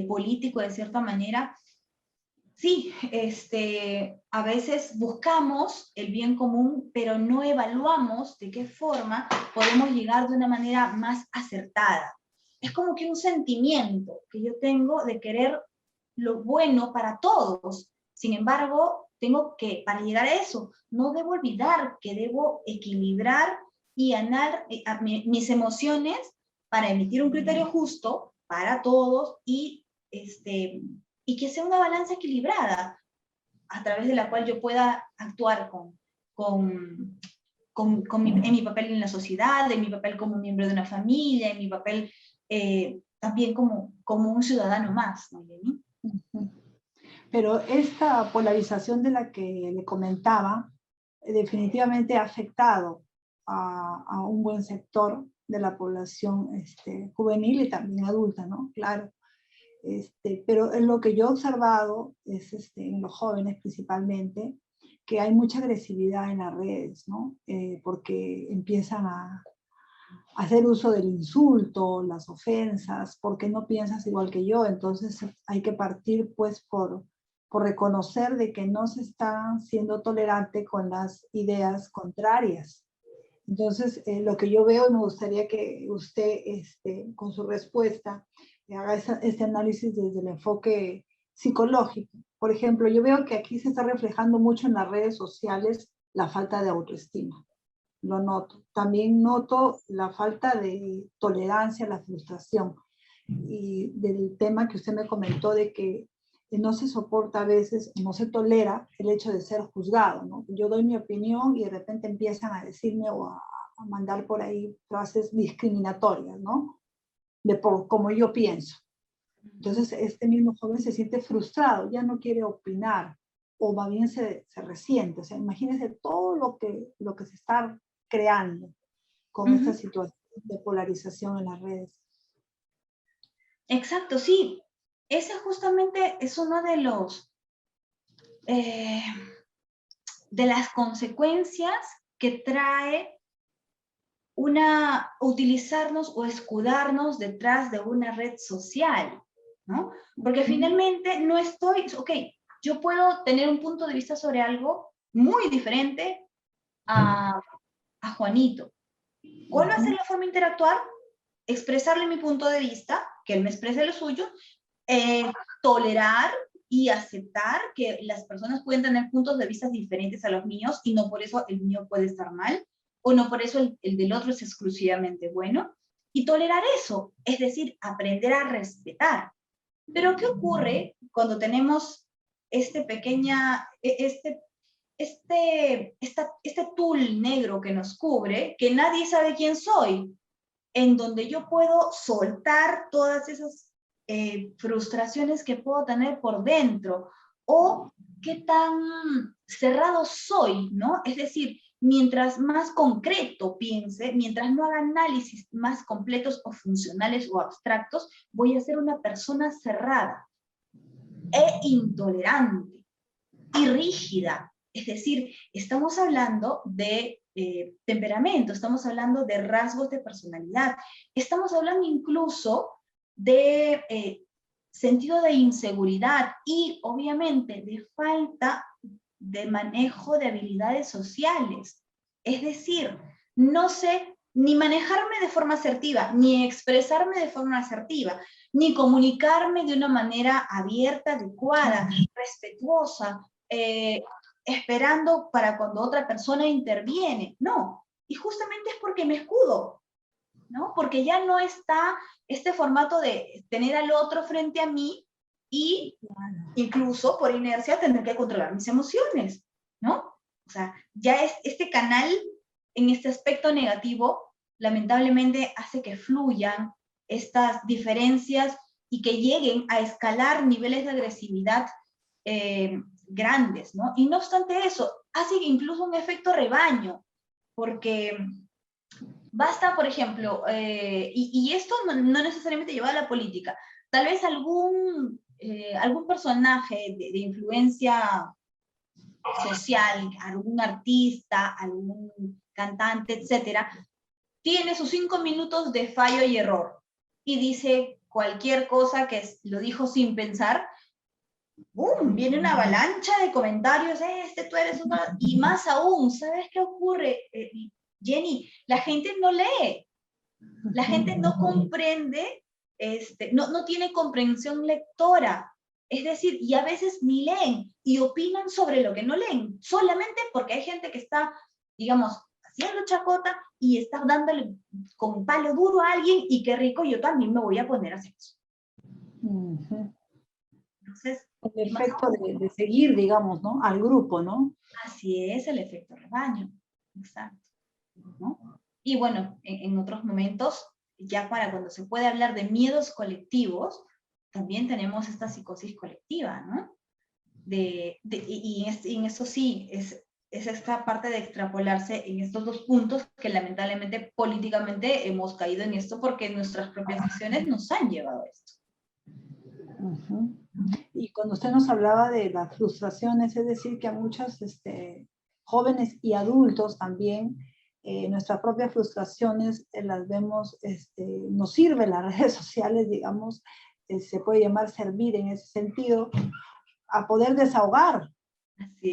político de cierta manera, sí, a veces buscamos el bien común, pero no evaluamos de qué forma podemos llegar de una manera más acertada. Es como que un sentimiento que yo tengo de querer lo bueno para todos. Sin embargo, tengo que, para llegar a eso, no debo olvidar que debo equilibrar y mis emociones para emitir un criterio justo para todos y que sea una balanza equilibrada a través de la cual yo pueda actuar en mi papel en la sociedad, en mi papel como miembro de una familia, en mi papel también como un ciudadano más, ¿no, Jenny? Pero esta polarización de la que le comentaba definitivamente ha afectado a un buen sector de la población juvenil y también adulta, ¿no? Claro. Pero en lo que yo he observado es en los jóvenes principalmente, que hay mucha agresividad en las redes, ¿no? Porque empiezan a hacer uso del insulto, las ofensas, porque no piensas igual que yo. Entonces hay que partir pues por reconocer de que no se está siendo tolerante con las ideas contrarias. Entonces, lo que yo veo, y me gustaría que usted, con su respuesta, haga este análisis desde el enfoque psicológico. Por ejemplo, yo veo que aquí se está reflejando mucho en las redes sociales la falta de autoestima. Lo noto. También noto la falta de tolerancia a la frustración. Y del tema que usted me comentó de que no se soporta a veces, no se tolera el hecho de ser juzgado, ¿no? Yo doy mi opinión y de repente empiezan a decirme o a mandar por ahí frases discriminatorias, ¿no? De por cómo yo pienso. Entonces, este mismo joven se siente frustrado, ya no quiere opinar, o más bien se resiente. O sea, imagínense todo lo que se está creando con esta situación de polarización en las redes. Exacto, sí. Ese justamente es uno de de las consecuencias que trae utilizarnos o escudarnos detrás de una red social, ¿no? Porque finalmente no estoy, ok, yo puedo tener un punto de vista sobre algo muy diferente a Juanito. ¿Cuál va a ser la forma de interactuar? expresarle mi punto de vista, que él me exprese lo suyo, tolerar y aceptar que las personas pueden tener puntos de vista diferentes a los míos y no por eso el mío puede estar mal, o no por eso el del otro es exclusivamente bueno, y tolerar eso, es decir, aprender a respetar. Pero ¿qué ocurre cuando tenemos este tul negro que nos cubre, que nadie sabe quién soy, en donde yo puedo soltar todas esas frustraciones que puedo tener por dentro, o qué tan cerrado soy, ¿no? Es decir, mientras más concreto piense, mientras no haga análisis más completos o funcionales o abstractos, voy a ser una persona cerrada e intolerante y rígida. Es decir, estamos hablando de temperamento, estamos hablando de rasgos de personalidad, estamos hablando incluso de sentido de inseguridad y obviamente de falta de manejo de habilidades sociales. Es decir, no sé ni manejarme de forma asertiva, ni expresarme de forma asertiva, ni comunicarme de una manera abierta, adecuada, respetuosa, esperando para cuando otra persona interviene. No, y justamente es porque me escudo, ¿no? Porque ya no está este formato de tener al otro frente a mí y incluso por inercia tener que controlar mis emociones, ¿no? O sea, ya es este canal en este aspecto negativo, lamentablemente hace que fluyan estas diferencias y que lleguen a escalar niveles de agresividad grandes, ¿no? Y no obstante eso, hace incluso un efecto rebaño, porque basta, por ejemplo, y esto no necesariamente lleva a la política, tal vez algún personaje de influencia social, algún artista, algún cantante, etcétera, tiene sus 5 minutos de fallo y error y dice cualquier cosa que lo dijo sin pensar, ¡boom! Viene una avalancha de comentarios, tú eres una... Y más aún, ¿sabes qué ocurre, Jenny? La gente no lee, la gente no comprende, no tiene comprensión lectora. Es decir, y a veces ni leen y opinan sobre lo que no leen, solamente porque hay gente que está, digamos, haciendo chacota y está dándole con palo duro a alguien y qué rico, yo también me voy a poner a hacer eso. Entonces, el efecto de seguir, digamos, ¿no? Al grupo, ¿no? Así es, el efecto rebaño. Exacto. ¿No? Y bueno, en otros momentos, ya para cuando se puede hablar de miedos colectivos, también tenemos esta psicosis colectiva, ¿no? Y en eso sí, es esta parte de extrapolarse en estos dos puntos que lamentablemente políticamente hemos caído en esto porque nuestras propias acciones nos han llevado a esto. Y cuando usted nos hablaba de las frustraciones, es decir, que a muchos jóvenes y adultos también, nuestras propias frustraciones las vemos, nos sirven las redes sociales, digamos, se puede llamar servir en ese sentido, a poder desahogar,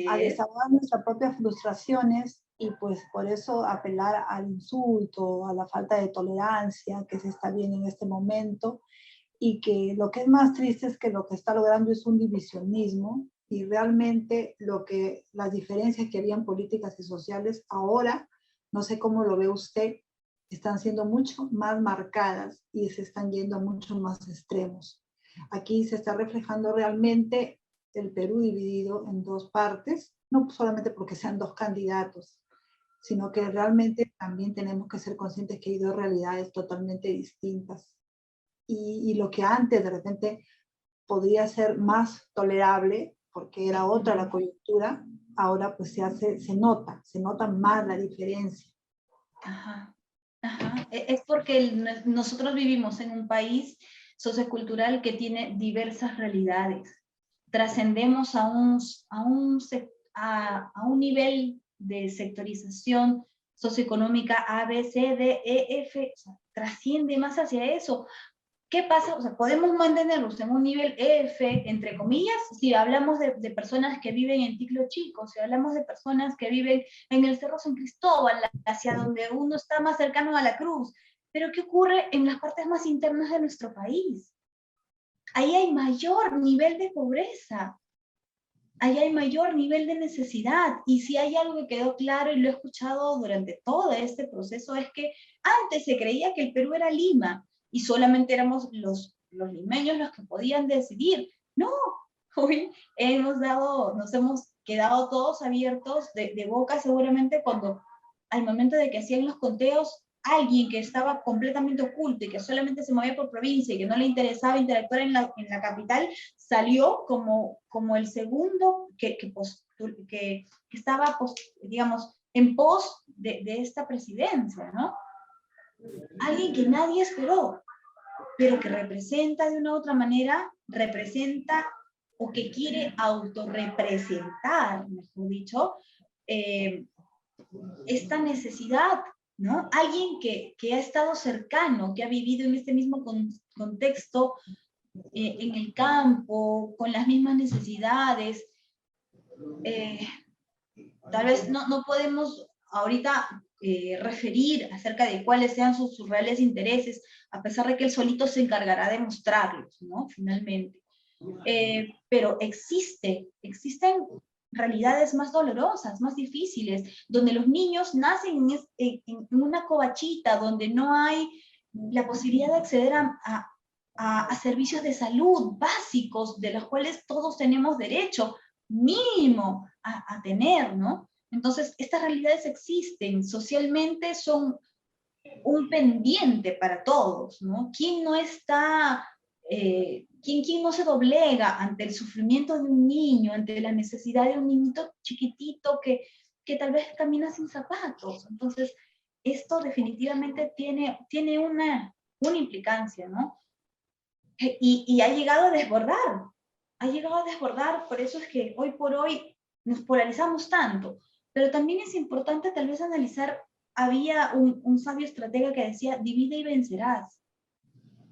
a desahogar nuestras propias frustraciones y pues por eso apelar al insulto, a la falta de tolerancia que se está viendo en este momento y que lo que es más triste es que lo que está logrando es un divisionismo y realmente las diferencias que había en políticas y sociales ahora, no sé cómo lo ve usted, están siendo mucho más marcadas y se están yendo a muchos más extremos. Aquí se está reflejando realmente el Perú dividido en dos partes, no solamente porque sean dos candidatos, sino que realmente también tenemos que ser conscientes que hay dos realidades totalmente distintas. Y lo que antes de repente podría ser más tolerable, porque era otra la coyuntura, ahora pues se nota más la diferencia. Ajá. Es porque nosotros vivimos en un país sociocultural que tiene diversas realidades. Trascendemos a un nivel de sectorización socioeconómica A, B, C, D, E, F, o sea, trasciende más hacia eso. ¿Qué pasa? O sea, podemos mantenerlos en un nivel F, entre comillas, si hablamos de personas que viven en Ticlo Chico, si hablamos de personas que viven en el Cerro San Cristóbal, hacia donde uno está más cercano a la cruz, Pero ¿qué ocurre en las partes más internas de nuestro país? Ahí hay mayor nivel de pobreza, ahí hay mayor nivel de necesidad. Y si hay algo que quedó claro y lo he escuchado durante todo este proceso, es que antes se creía que el Perú era Lima y solamente éramos los limeños los que podían decidir. No, hoy nos hemos quedado todos abiertos de boca seguramente cuando al momento de que hacían los conteos, alguien que estaba completamente oculto y que solamente se movía por provincia y que no le interesaba interactuar en la capital, salió como el segundo que estaba, digamos, en pos de esta presidencia, ¿no? Alguien que nadie esperó, pero que representa de una u otra manera, representa o que quiere autorrepresentar, mejor dicho, esta necesidad, ¿no? Alguien que ha estado cercano, que ha vivido en este mismo contexto, en el campo, con las mismas necesidades. Tal vez no podemos ahorita referir acerca de cuáles sean sus reales intereses, a pesar de que él solito se encargará de mostrarlos, ¿no? Finalmente. Pero existen realidades más dolorosas, más difíciles, donde los niños nacen en una covachita, donde no hay la posibilidad de acceder a servicios de salud básicos, de los cuales todos tenemos derecho mínimo a tener, ¿no? Entonces, estas realidades existen, socialmente son un pendiente para todos, ¿no? ¿Quién no está, quién no se doblega ante el sufrimiento de un niño, ante la necesidad de un niñito chiquitito que tal vez camina sin zapatos? Entonces, esto definitivamente tiene una implicancia, ¿no? Y ha llegado a desbordar, por eso es que hoy por hoy nos polarizamos tanto, pero también es importante tal vez analizar, había un sabio estratega que decía, divide y vencerás.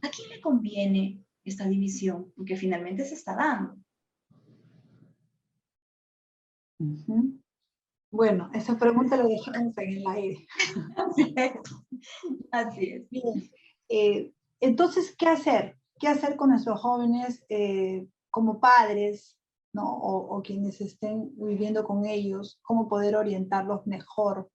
¿A quién le conviene esta división? Porque finalmente se está dando. Bueno, esa pregunta la dejamos en el aire. Así es. Así es. Bien. Entonces, ¿qué hacer? ¿Qué hacer con nuestros jóvenes como padres, ¿no? O quienes estén viviendo con ellos? ¿Cómo poder orientarlos mejor?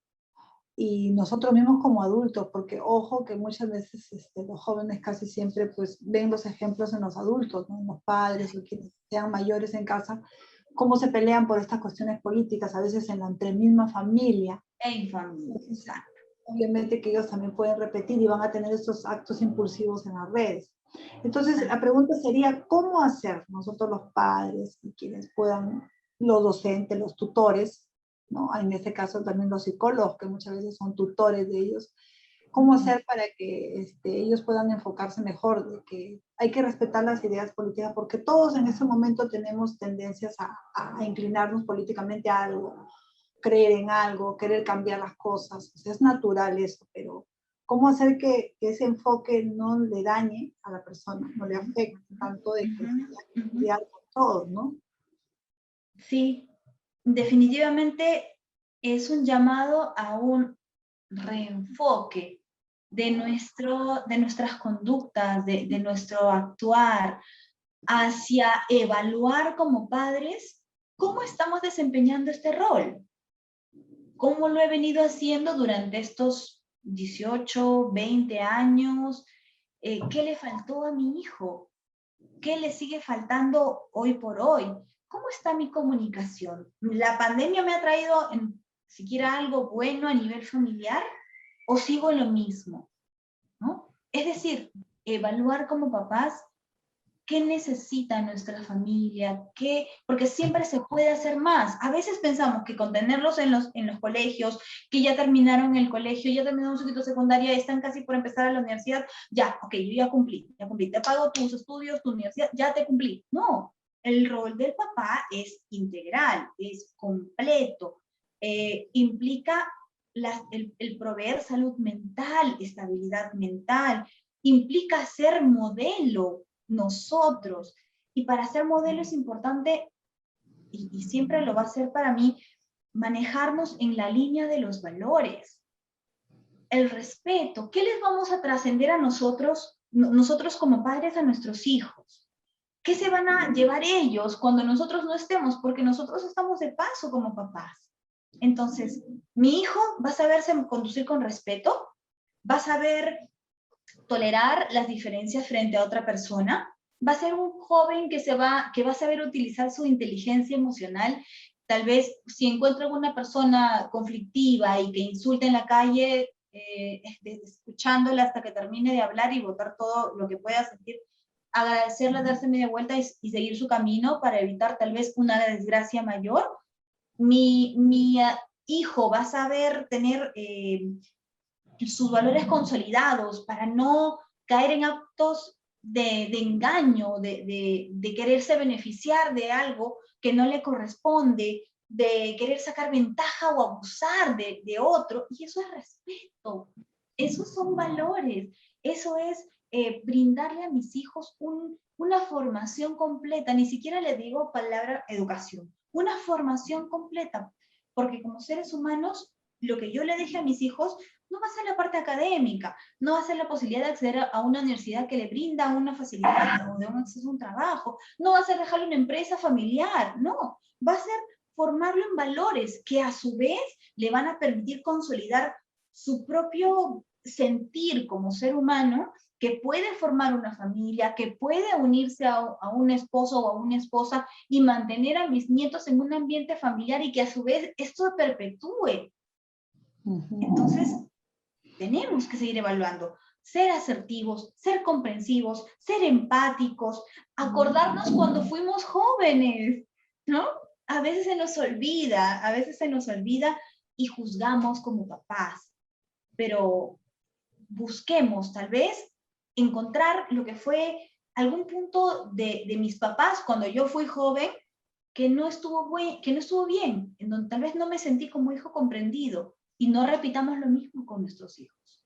Y nosotros mismos como adultos, porque ojo que muchas veces los jóvenes casi siempre pues ven los ejemplos en los adultos, ¿no? En los padres o quienes sean mayores en casa, cómo se pelean por estas cuestiones políticas, a veces entre misma familia. En familia, exacto. Obviamente que ellos también pueden repetir y van a tener estos actos impulsivos en las redes. Entonces, la pregunta sería, ¿cómo hacer nosotros los padres y quienes puedan, los docentes, los tutores, ¿no? En este caso también los psicólogos, que muchas veces son tutores de ellos, cómo hacer para que ellos puedan enfocarse mejor, de que hay que respetar las ideas políticas, porque todos en ese momento tenemos tendencias a inclinarnos políticamente a algo, creer en algo, querer cambiar las cosas, o sea, es natural eso, pero ¿cómo hacer que ese enfoque no le dañe a la persona, no le afecte tanto de que se cambiar con todo, ¿no? Sí, definitivamente es un llamado a un reenfoque de nuestras conductas, de nuestro actuar, hacia evaluar como padres cómo estamos desempeñando este rol, cómo lo he venido haciendo durante estos 18, 20 años, qué le faltó a mi hijo, qué le sigue faltando hoy por hoy, cómo está mi comunicación. ¿La pandemia me ha traído siquiera algo bueno a nivel familiar o sigo en lo mismo? ¿No? Es decir, evaluar como papás qué necesita nuestra familia, porque siempre se puede hacer más. A veces pensamos que con tenerlos en los colegios, que ya terminaron el colegio, ya terminaron su ciclo secundaria, están casi por empezar a la universidad, ya, ok, yo ya cumplí, te pago tus estudios, tu universidad, ya te cumplí. No, el rol del papá es integral, es completo, implica el proveer salud mental, estabilidad mental, implica ser modelo nosotros. Y para ser modelo es importante, y siempre lo va a ser para mí, manejarnos en la línea de los valores. el respeto. ¿Qué les vamos a trascender a nosotros, nosotros como padres, a nuestros hijos? ¿Qué se van a llevar ellos cuando nosotros no estemos? Porque nosotros estamos de paso como papás. Entonces, mi hijo va a saberse conducir con respeto, va a saber tolerar las diferencias frente a otra persona, va a ser un joven que va a saber utilizar su inteligencia emocional. Tal vez si encuentra alguna persona conflictiva y que insulta en la calle, escuchándola hasta que termine de hablar y botar todo lo que pueda sentir, agradecerle, darse media vuelta y seguir su camino para evitar tal vez una desgracia mayor. Mi hijo va a saber tener sus valores consolidados para no caer en actos de engaño, de quererse beneficiar de algo que no le corresponde, de querer sacar ventaja o abusar de otro. Y eso es respeto, esos son valores, eso es brindarle a mis hijos una formación completa. Ni siquiera le digo palabra educación, una formación completa, porque como seres humanos, lo que yo le deje a mis hijos no va a ser la parte académica, no va a ser la posibilidad de acceder a una universidad que le brinda una facilidad o de un acceso a un trabajo, no va a ser dejarle una empresa familiar, no, va a ser formarlo en valores que a su vez le van a permitir consolidar su propio sentir como ser humano, que puede formar una familia, que puede unirse a un esposo o a una esposa y mantener a mis nietos en un ambiente familiar y que a su vez esto se perpetúe. Entonces, tenemos que seguir evaluando, ser asertivos, ser comprensivos, ser empáticos, acordarnos cuando fuimos jóvenes, ¿no? A veces se nos olvida y juzgamos como papás, pero busquemos tal vez encontrar lo que fue algún punto de mis papás cuando yo fui joven que no estuvo bien, en donde tal vez no me sentí como hijo comprendido, y no repitamos lo mismo con nuestros hijos.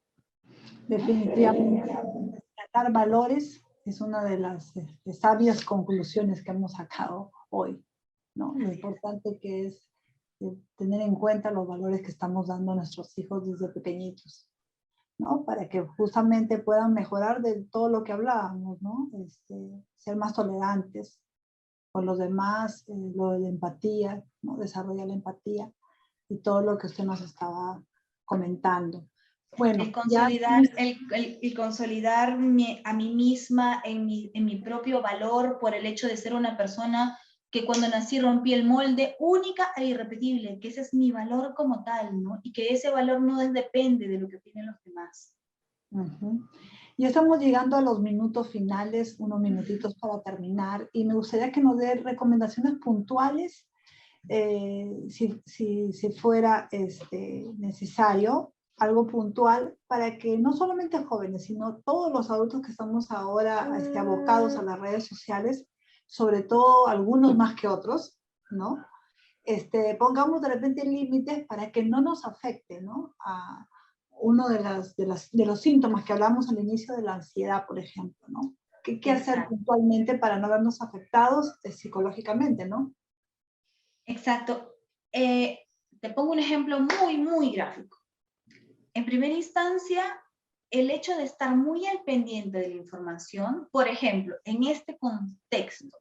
Definitivamente, rescatar valores es una de las sabias conclusiones que hemos sacado hoy, ¿no? Lo importante que es tener en cuenta los valores que estamos dando a nuestros hijos desde pequeñitos, ¿no? Para que justamente puedan mejorar de todo lo que hablábamos, ¿no? Ser más tolerantes con los demás, lo de la empatía, ¿no? Desarrollar la empatía y todo lo que usted nos estaba comentando. Bueno, el consolidar a mí misma en mi propio valor por el hecho de ser una persona que cuando nací rompí el molde, única e irrepetible, que ese es mi valor como tal, ¿no? Y que ese valor no depende de lo que opinen los demás. Ya estamos llegando a los minutos finales, unos minutitos para terminar, y me gustaría que nos dé recomendaciones puntuales, si fuera necesario, algo puntual para que no solamente jóvenes, sino todos los adultos que estamos ahora abocados a las redes sociales, sobre todo algunos más que otros, ¿no? Pongamos de repente límites para que no nos afecte, ¿no? A uno de los síntomas que hablamos al inicio de la ansiedad, por ejemplo, ¿no? ¿Qué hacer puntualmente para no vernos afectados psicológicamente, ¿no? Exacto. Te pongo un ejemplo muy, muy gráfico. En primera instancia, el hecho de estar muy al pendiente de la información, por ejemplo, en este contexto,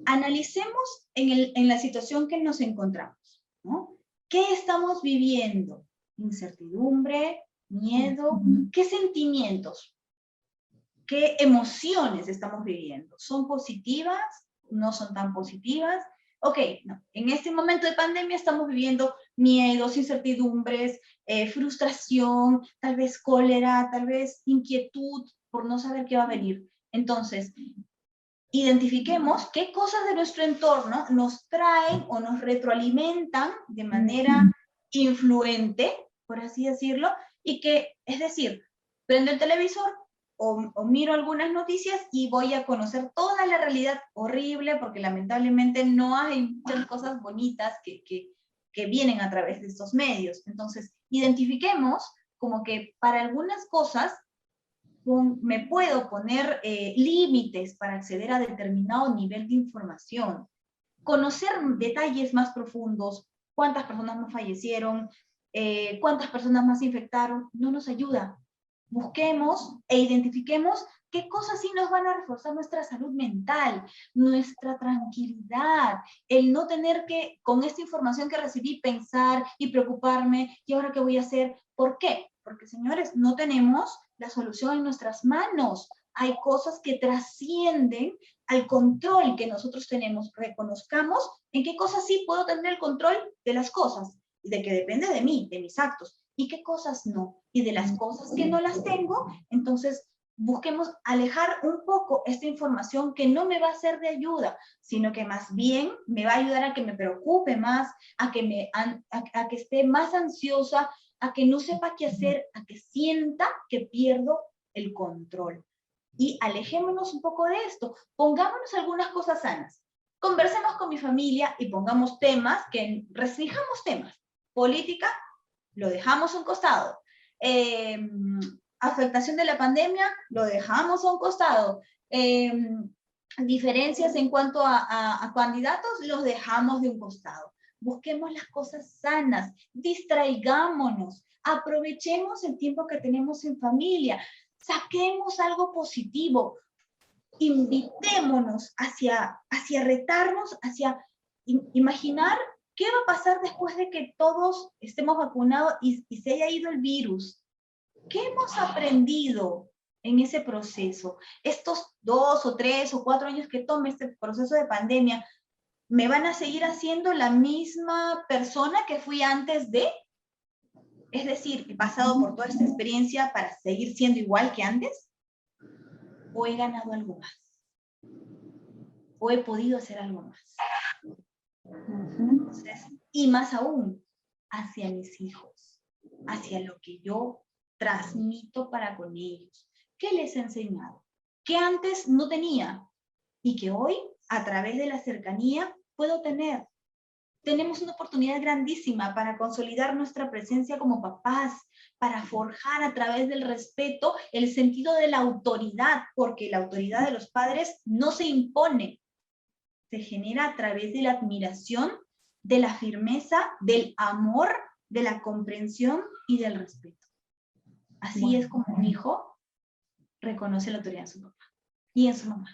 analicemos en la situación que nos encontramos, ¿no? ¿Qué estamos viviendo? Incertidumbre, miedo, ¿qué sentimientos? ¿Qué emociones estamos viviendo? ¿Son positivas? ¿No son tan positivas? Ok, no. En este momento de pandemia estamos viviendo miedos, incertidumbres, frustración, tal vez cólera, tal vez inquietud por no saber qué va a venir. Entonces, identifiquemos qué cosas de nuestro entorno nos traen o nos retroalimentan de manera influente, por así decirlo, y que, es decir, prendo el televisor o miro algunas noticias y voy a conocer toda la realidad horrible, porque lamentablemente no hay muchas cosas bonitas que vienen a través de estos medios. Entonces, identifiquemos como que para algunas cosas me puedo poner límites para acceder a determinado nivel de información, conocer detalles más profundos, cuántas personas no fallecieron, cuántas personas más se infectaron, no nos ayuda. Busquemos e identifiquemos qué cosas sí nos van a reforzar nuestra salud mental, nuestra tranquilidad, el no tener que, con esta información que recibí, pensar y preocuparme, ¿y ahora qué voy a hacer? ¿Por qué? Porque, señores, no tenemos la solución en nuestras manos. Hay cosas que trascienden al control que nosotros tenemos. Reconozcamos en qué cosas sí puedo tener el control de las cosas, y de que depende de mí, de mis actos, y qué cosas no. Y de las cosas que no las tengo, entonces busquemos alejar un poco esta información que no me va a ser de ayuda, sino que más bien me va a ayudar a que me preocupe más, a que esté más ansiosa, a que no sepa qué hacer, a que sienta que pierdo el control. Y alejémonos un poco de esto, pongámonos algunas cosas sanas, conversemos con mi familia y pongamos temas, restringamos temas. Política, lo dejamos a un costado. Afectación de la pandemia, lo dejamos a un costado. Diferencias en cuanto a candidatos, los dejamos de un costado. Busquemos las cosas sanas, distraigámonos, aprovechemos el tiempo que tenemos en familia, saquemos algo positivo, invitémonos hacia retarnos, hacia imaginar qué va a pasar después de que todos estemos vacunados y se haya ido el virus. ¿Qué hemos aprendido en ese proceso? Estos 2 o 3 o 4 años que tome este proceso de pandemia, ¿me van a seguir haciendo la misma persona que fui antes de? Es decir, ¿he pasado por toda esta experiencia para seguir siendo igual que antes? ¿O he ganado algo más? ¿O he podido hacer algo más? Entonces, y más aún, hacia mis hijos, hacia lo que yo transmito para con ellos. ¿Qué les he enseñado? Que antes no tenía y que hoy, a través de la cercanía, puedo tener. Tenemos una oportunidad grandísima para consolidar nuestra presencia como papás, para forjar a través del respeto el sentido de la autoridad, porque la autoridad de los padres no se impone, se genera a través de la admiración, de la firmeza, del amor, de la comprensión y del respeto. Así es como un hijo reconoce la autoridad de su papá y en su mamá.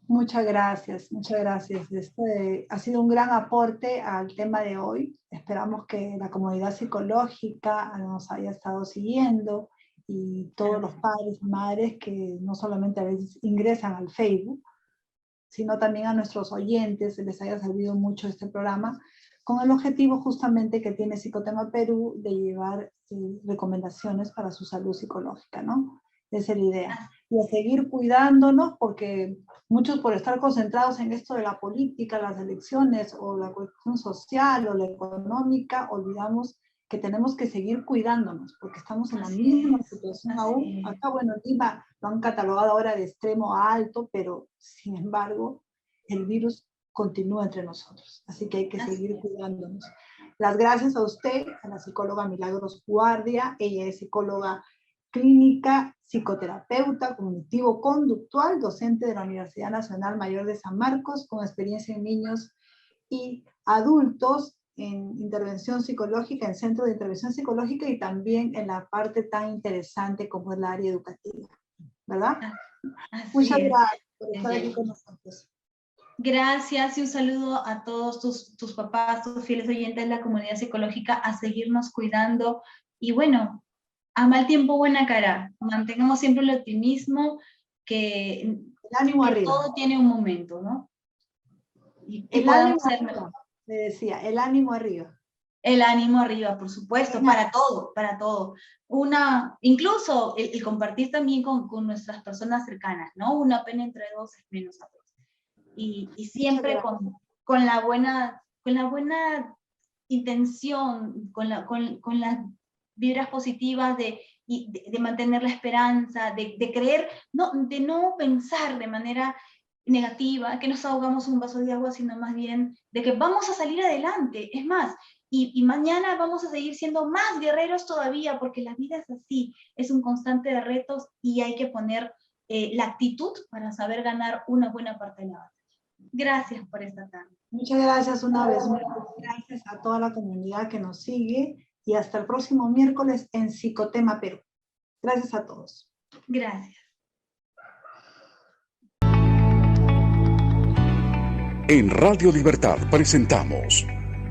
Muchas gracias, muchas gracias. Este ha sido un gran aporte al tema de hoy. Esperamos que la comunidad psicológica nos haya estado siguiendo y todos los padres y madres que no solamente a veces ingresan al Facebook, sino también a nuestros oyentes les haya servido mucho este programa, con el objetivo justamente que tiene Psicotema Perú de llevar recomendaciones para su salud psicológica, ¿no? Esa es la idea. Y a seguir cuidándonos, porque muchos por estar concentrados en esto de la política, las elecciones, o la cuestión social, o la económica, olvidamos que tenemos que seguir cuidándonos, porque estamos en la misma situación aún. Acá, bueno, Lima lo han catalogado ahora de extremo a alto, pero sin embargo, el virus continúa entre nosotros. Así que hay que seguir cuidándonos. Las gracias a usted, a la psicóloga Milagros Guardia. Ella es psicóloga clínica, psicoterapeuta, cognitivo-conductual, docente de la Universidad Nacional Mayor de San Marcos, con experiencia en niños y adultos en intervención psicológica, en centro de intervención psicológica y también en la parte tan interesante como es la área educativa, ¿verdad? Muchas gracias por estar aquí con nosotros. Gracias y un saludo a todos tus papás, tus fieles oyentes de la comunidad psicológica, a seguirnos cuidando y bueno, a mal tiempo buena cara, mantengamos siempre el optimismo, que el ánimo arriba. Todo tiene un momento, ¿no? Y el ánimo arriba, me decía, el ánimo arriba. El ánimo arriba, por supuesto, para todo, para todo. Incluso el compartir también con nuestras personas cercanas, ¿no? Una pena entre dos es menos a dos. Y siempre con la buena intención, con las vibras positivas de mantener la esperanza, de creer, de no pensar de manera negativa, que nos ahogamos un vaso de agua, sino más bien de que vamos a salir adelante. Es más, y mañana vamos a seguir siendo más guerreros todavía, porque la vida es así, es un constante de retos y hay que poner la actitud para saber ganar una buena parte de la batalla. Gracias por esta tarde. Muchas gracias una vez más. Gracias a toda la comunidad que nos sigue. y hasta el próximo miércoles en Psicotema Perú. Gracias a todos. Gracias. En Radio Libertad presentamos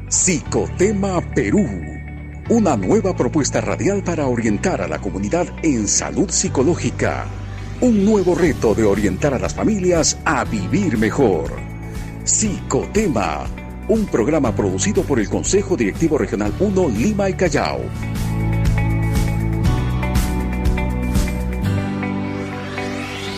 Psicotema Perú, una nueva propuesta radial para orientar a la comunidad en salud psicológica. Un nuevo reto de orientar a las familias a vivir mejor. Psicotema, un programa producido por el Consejo Directivo Regional 1 Lima y Callao.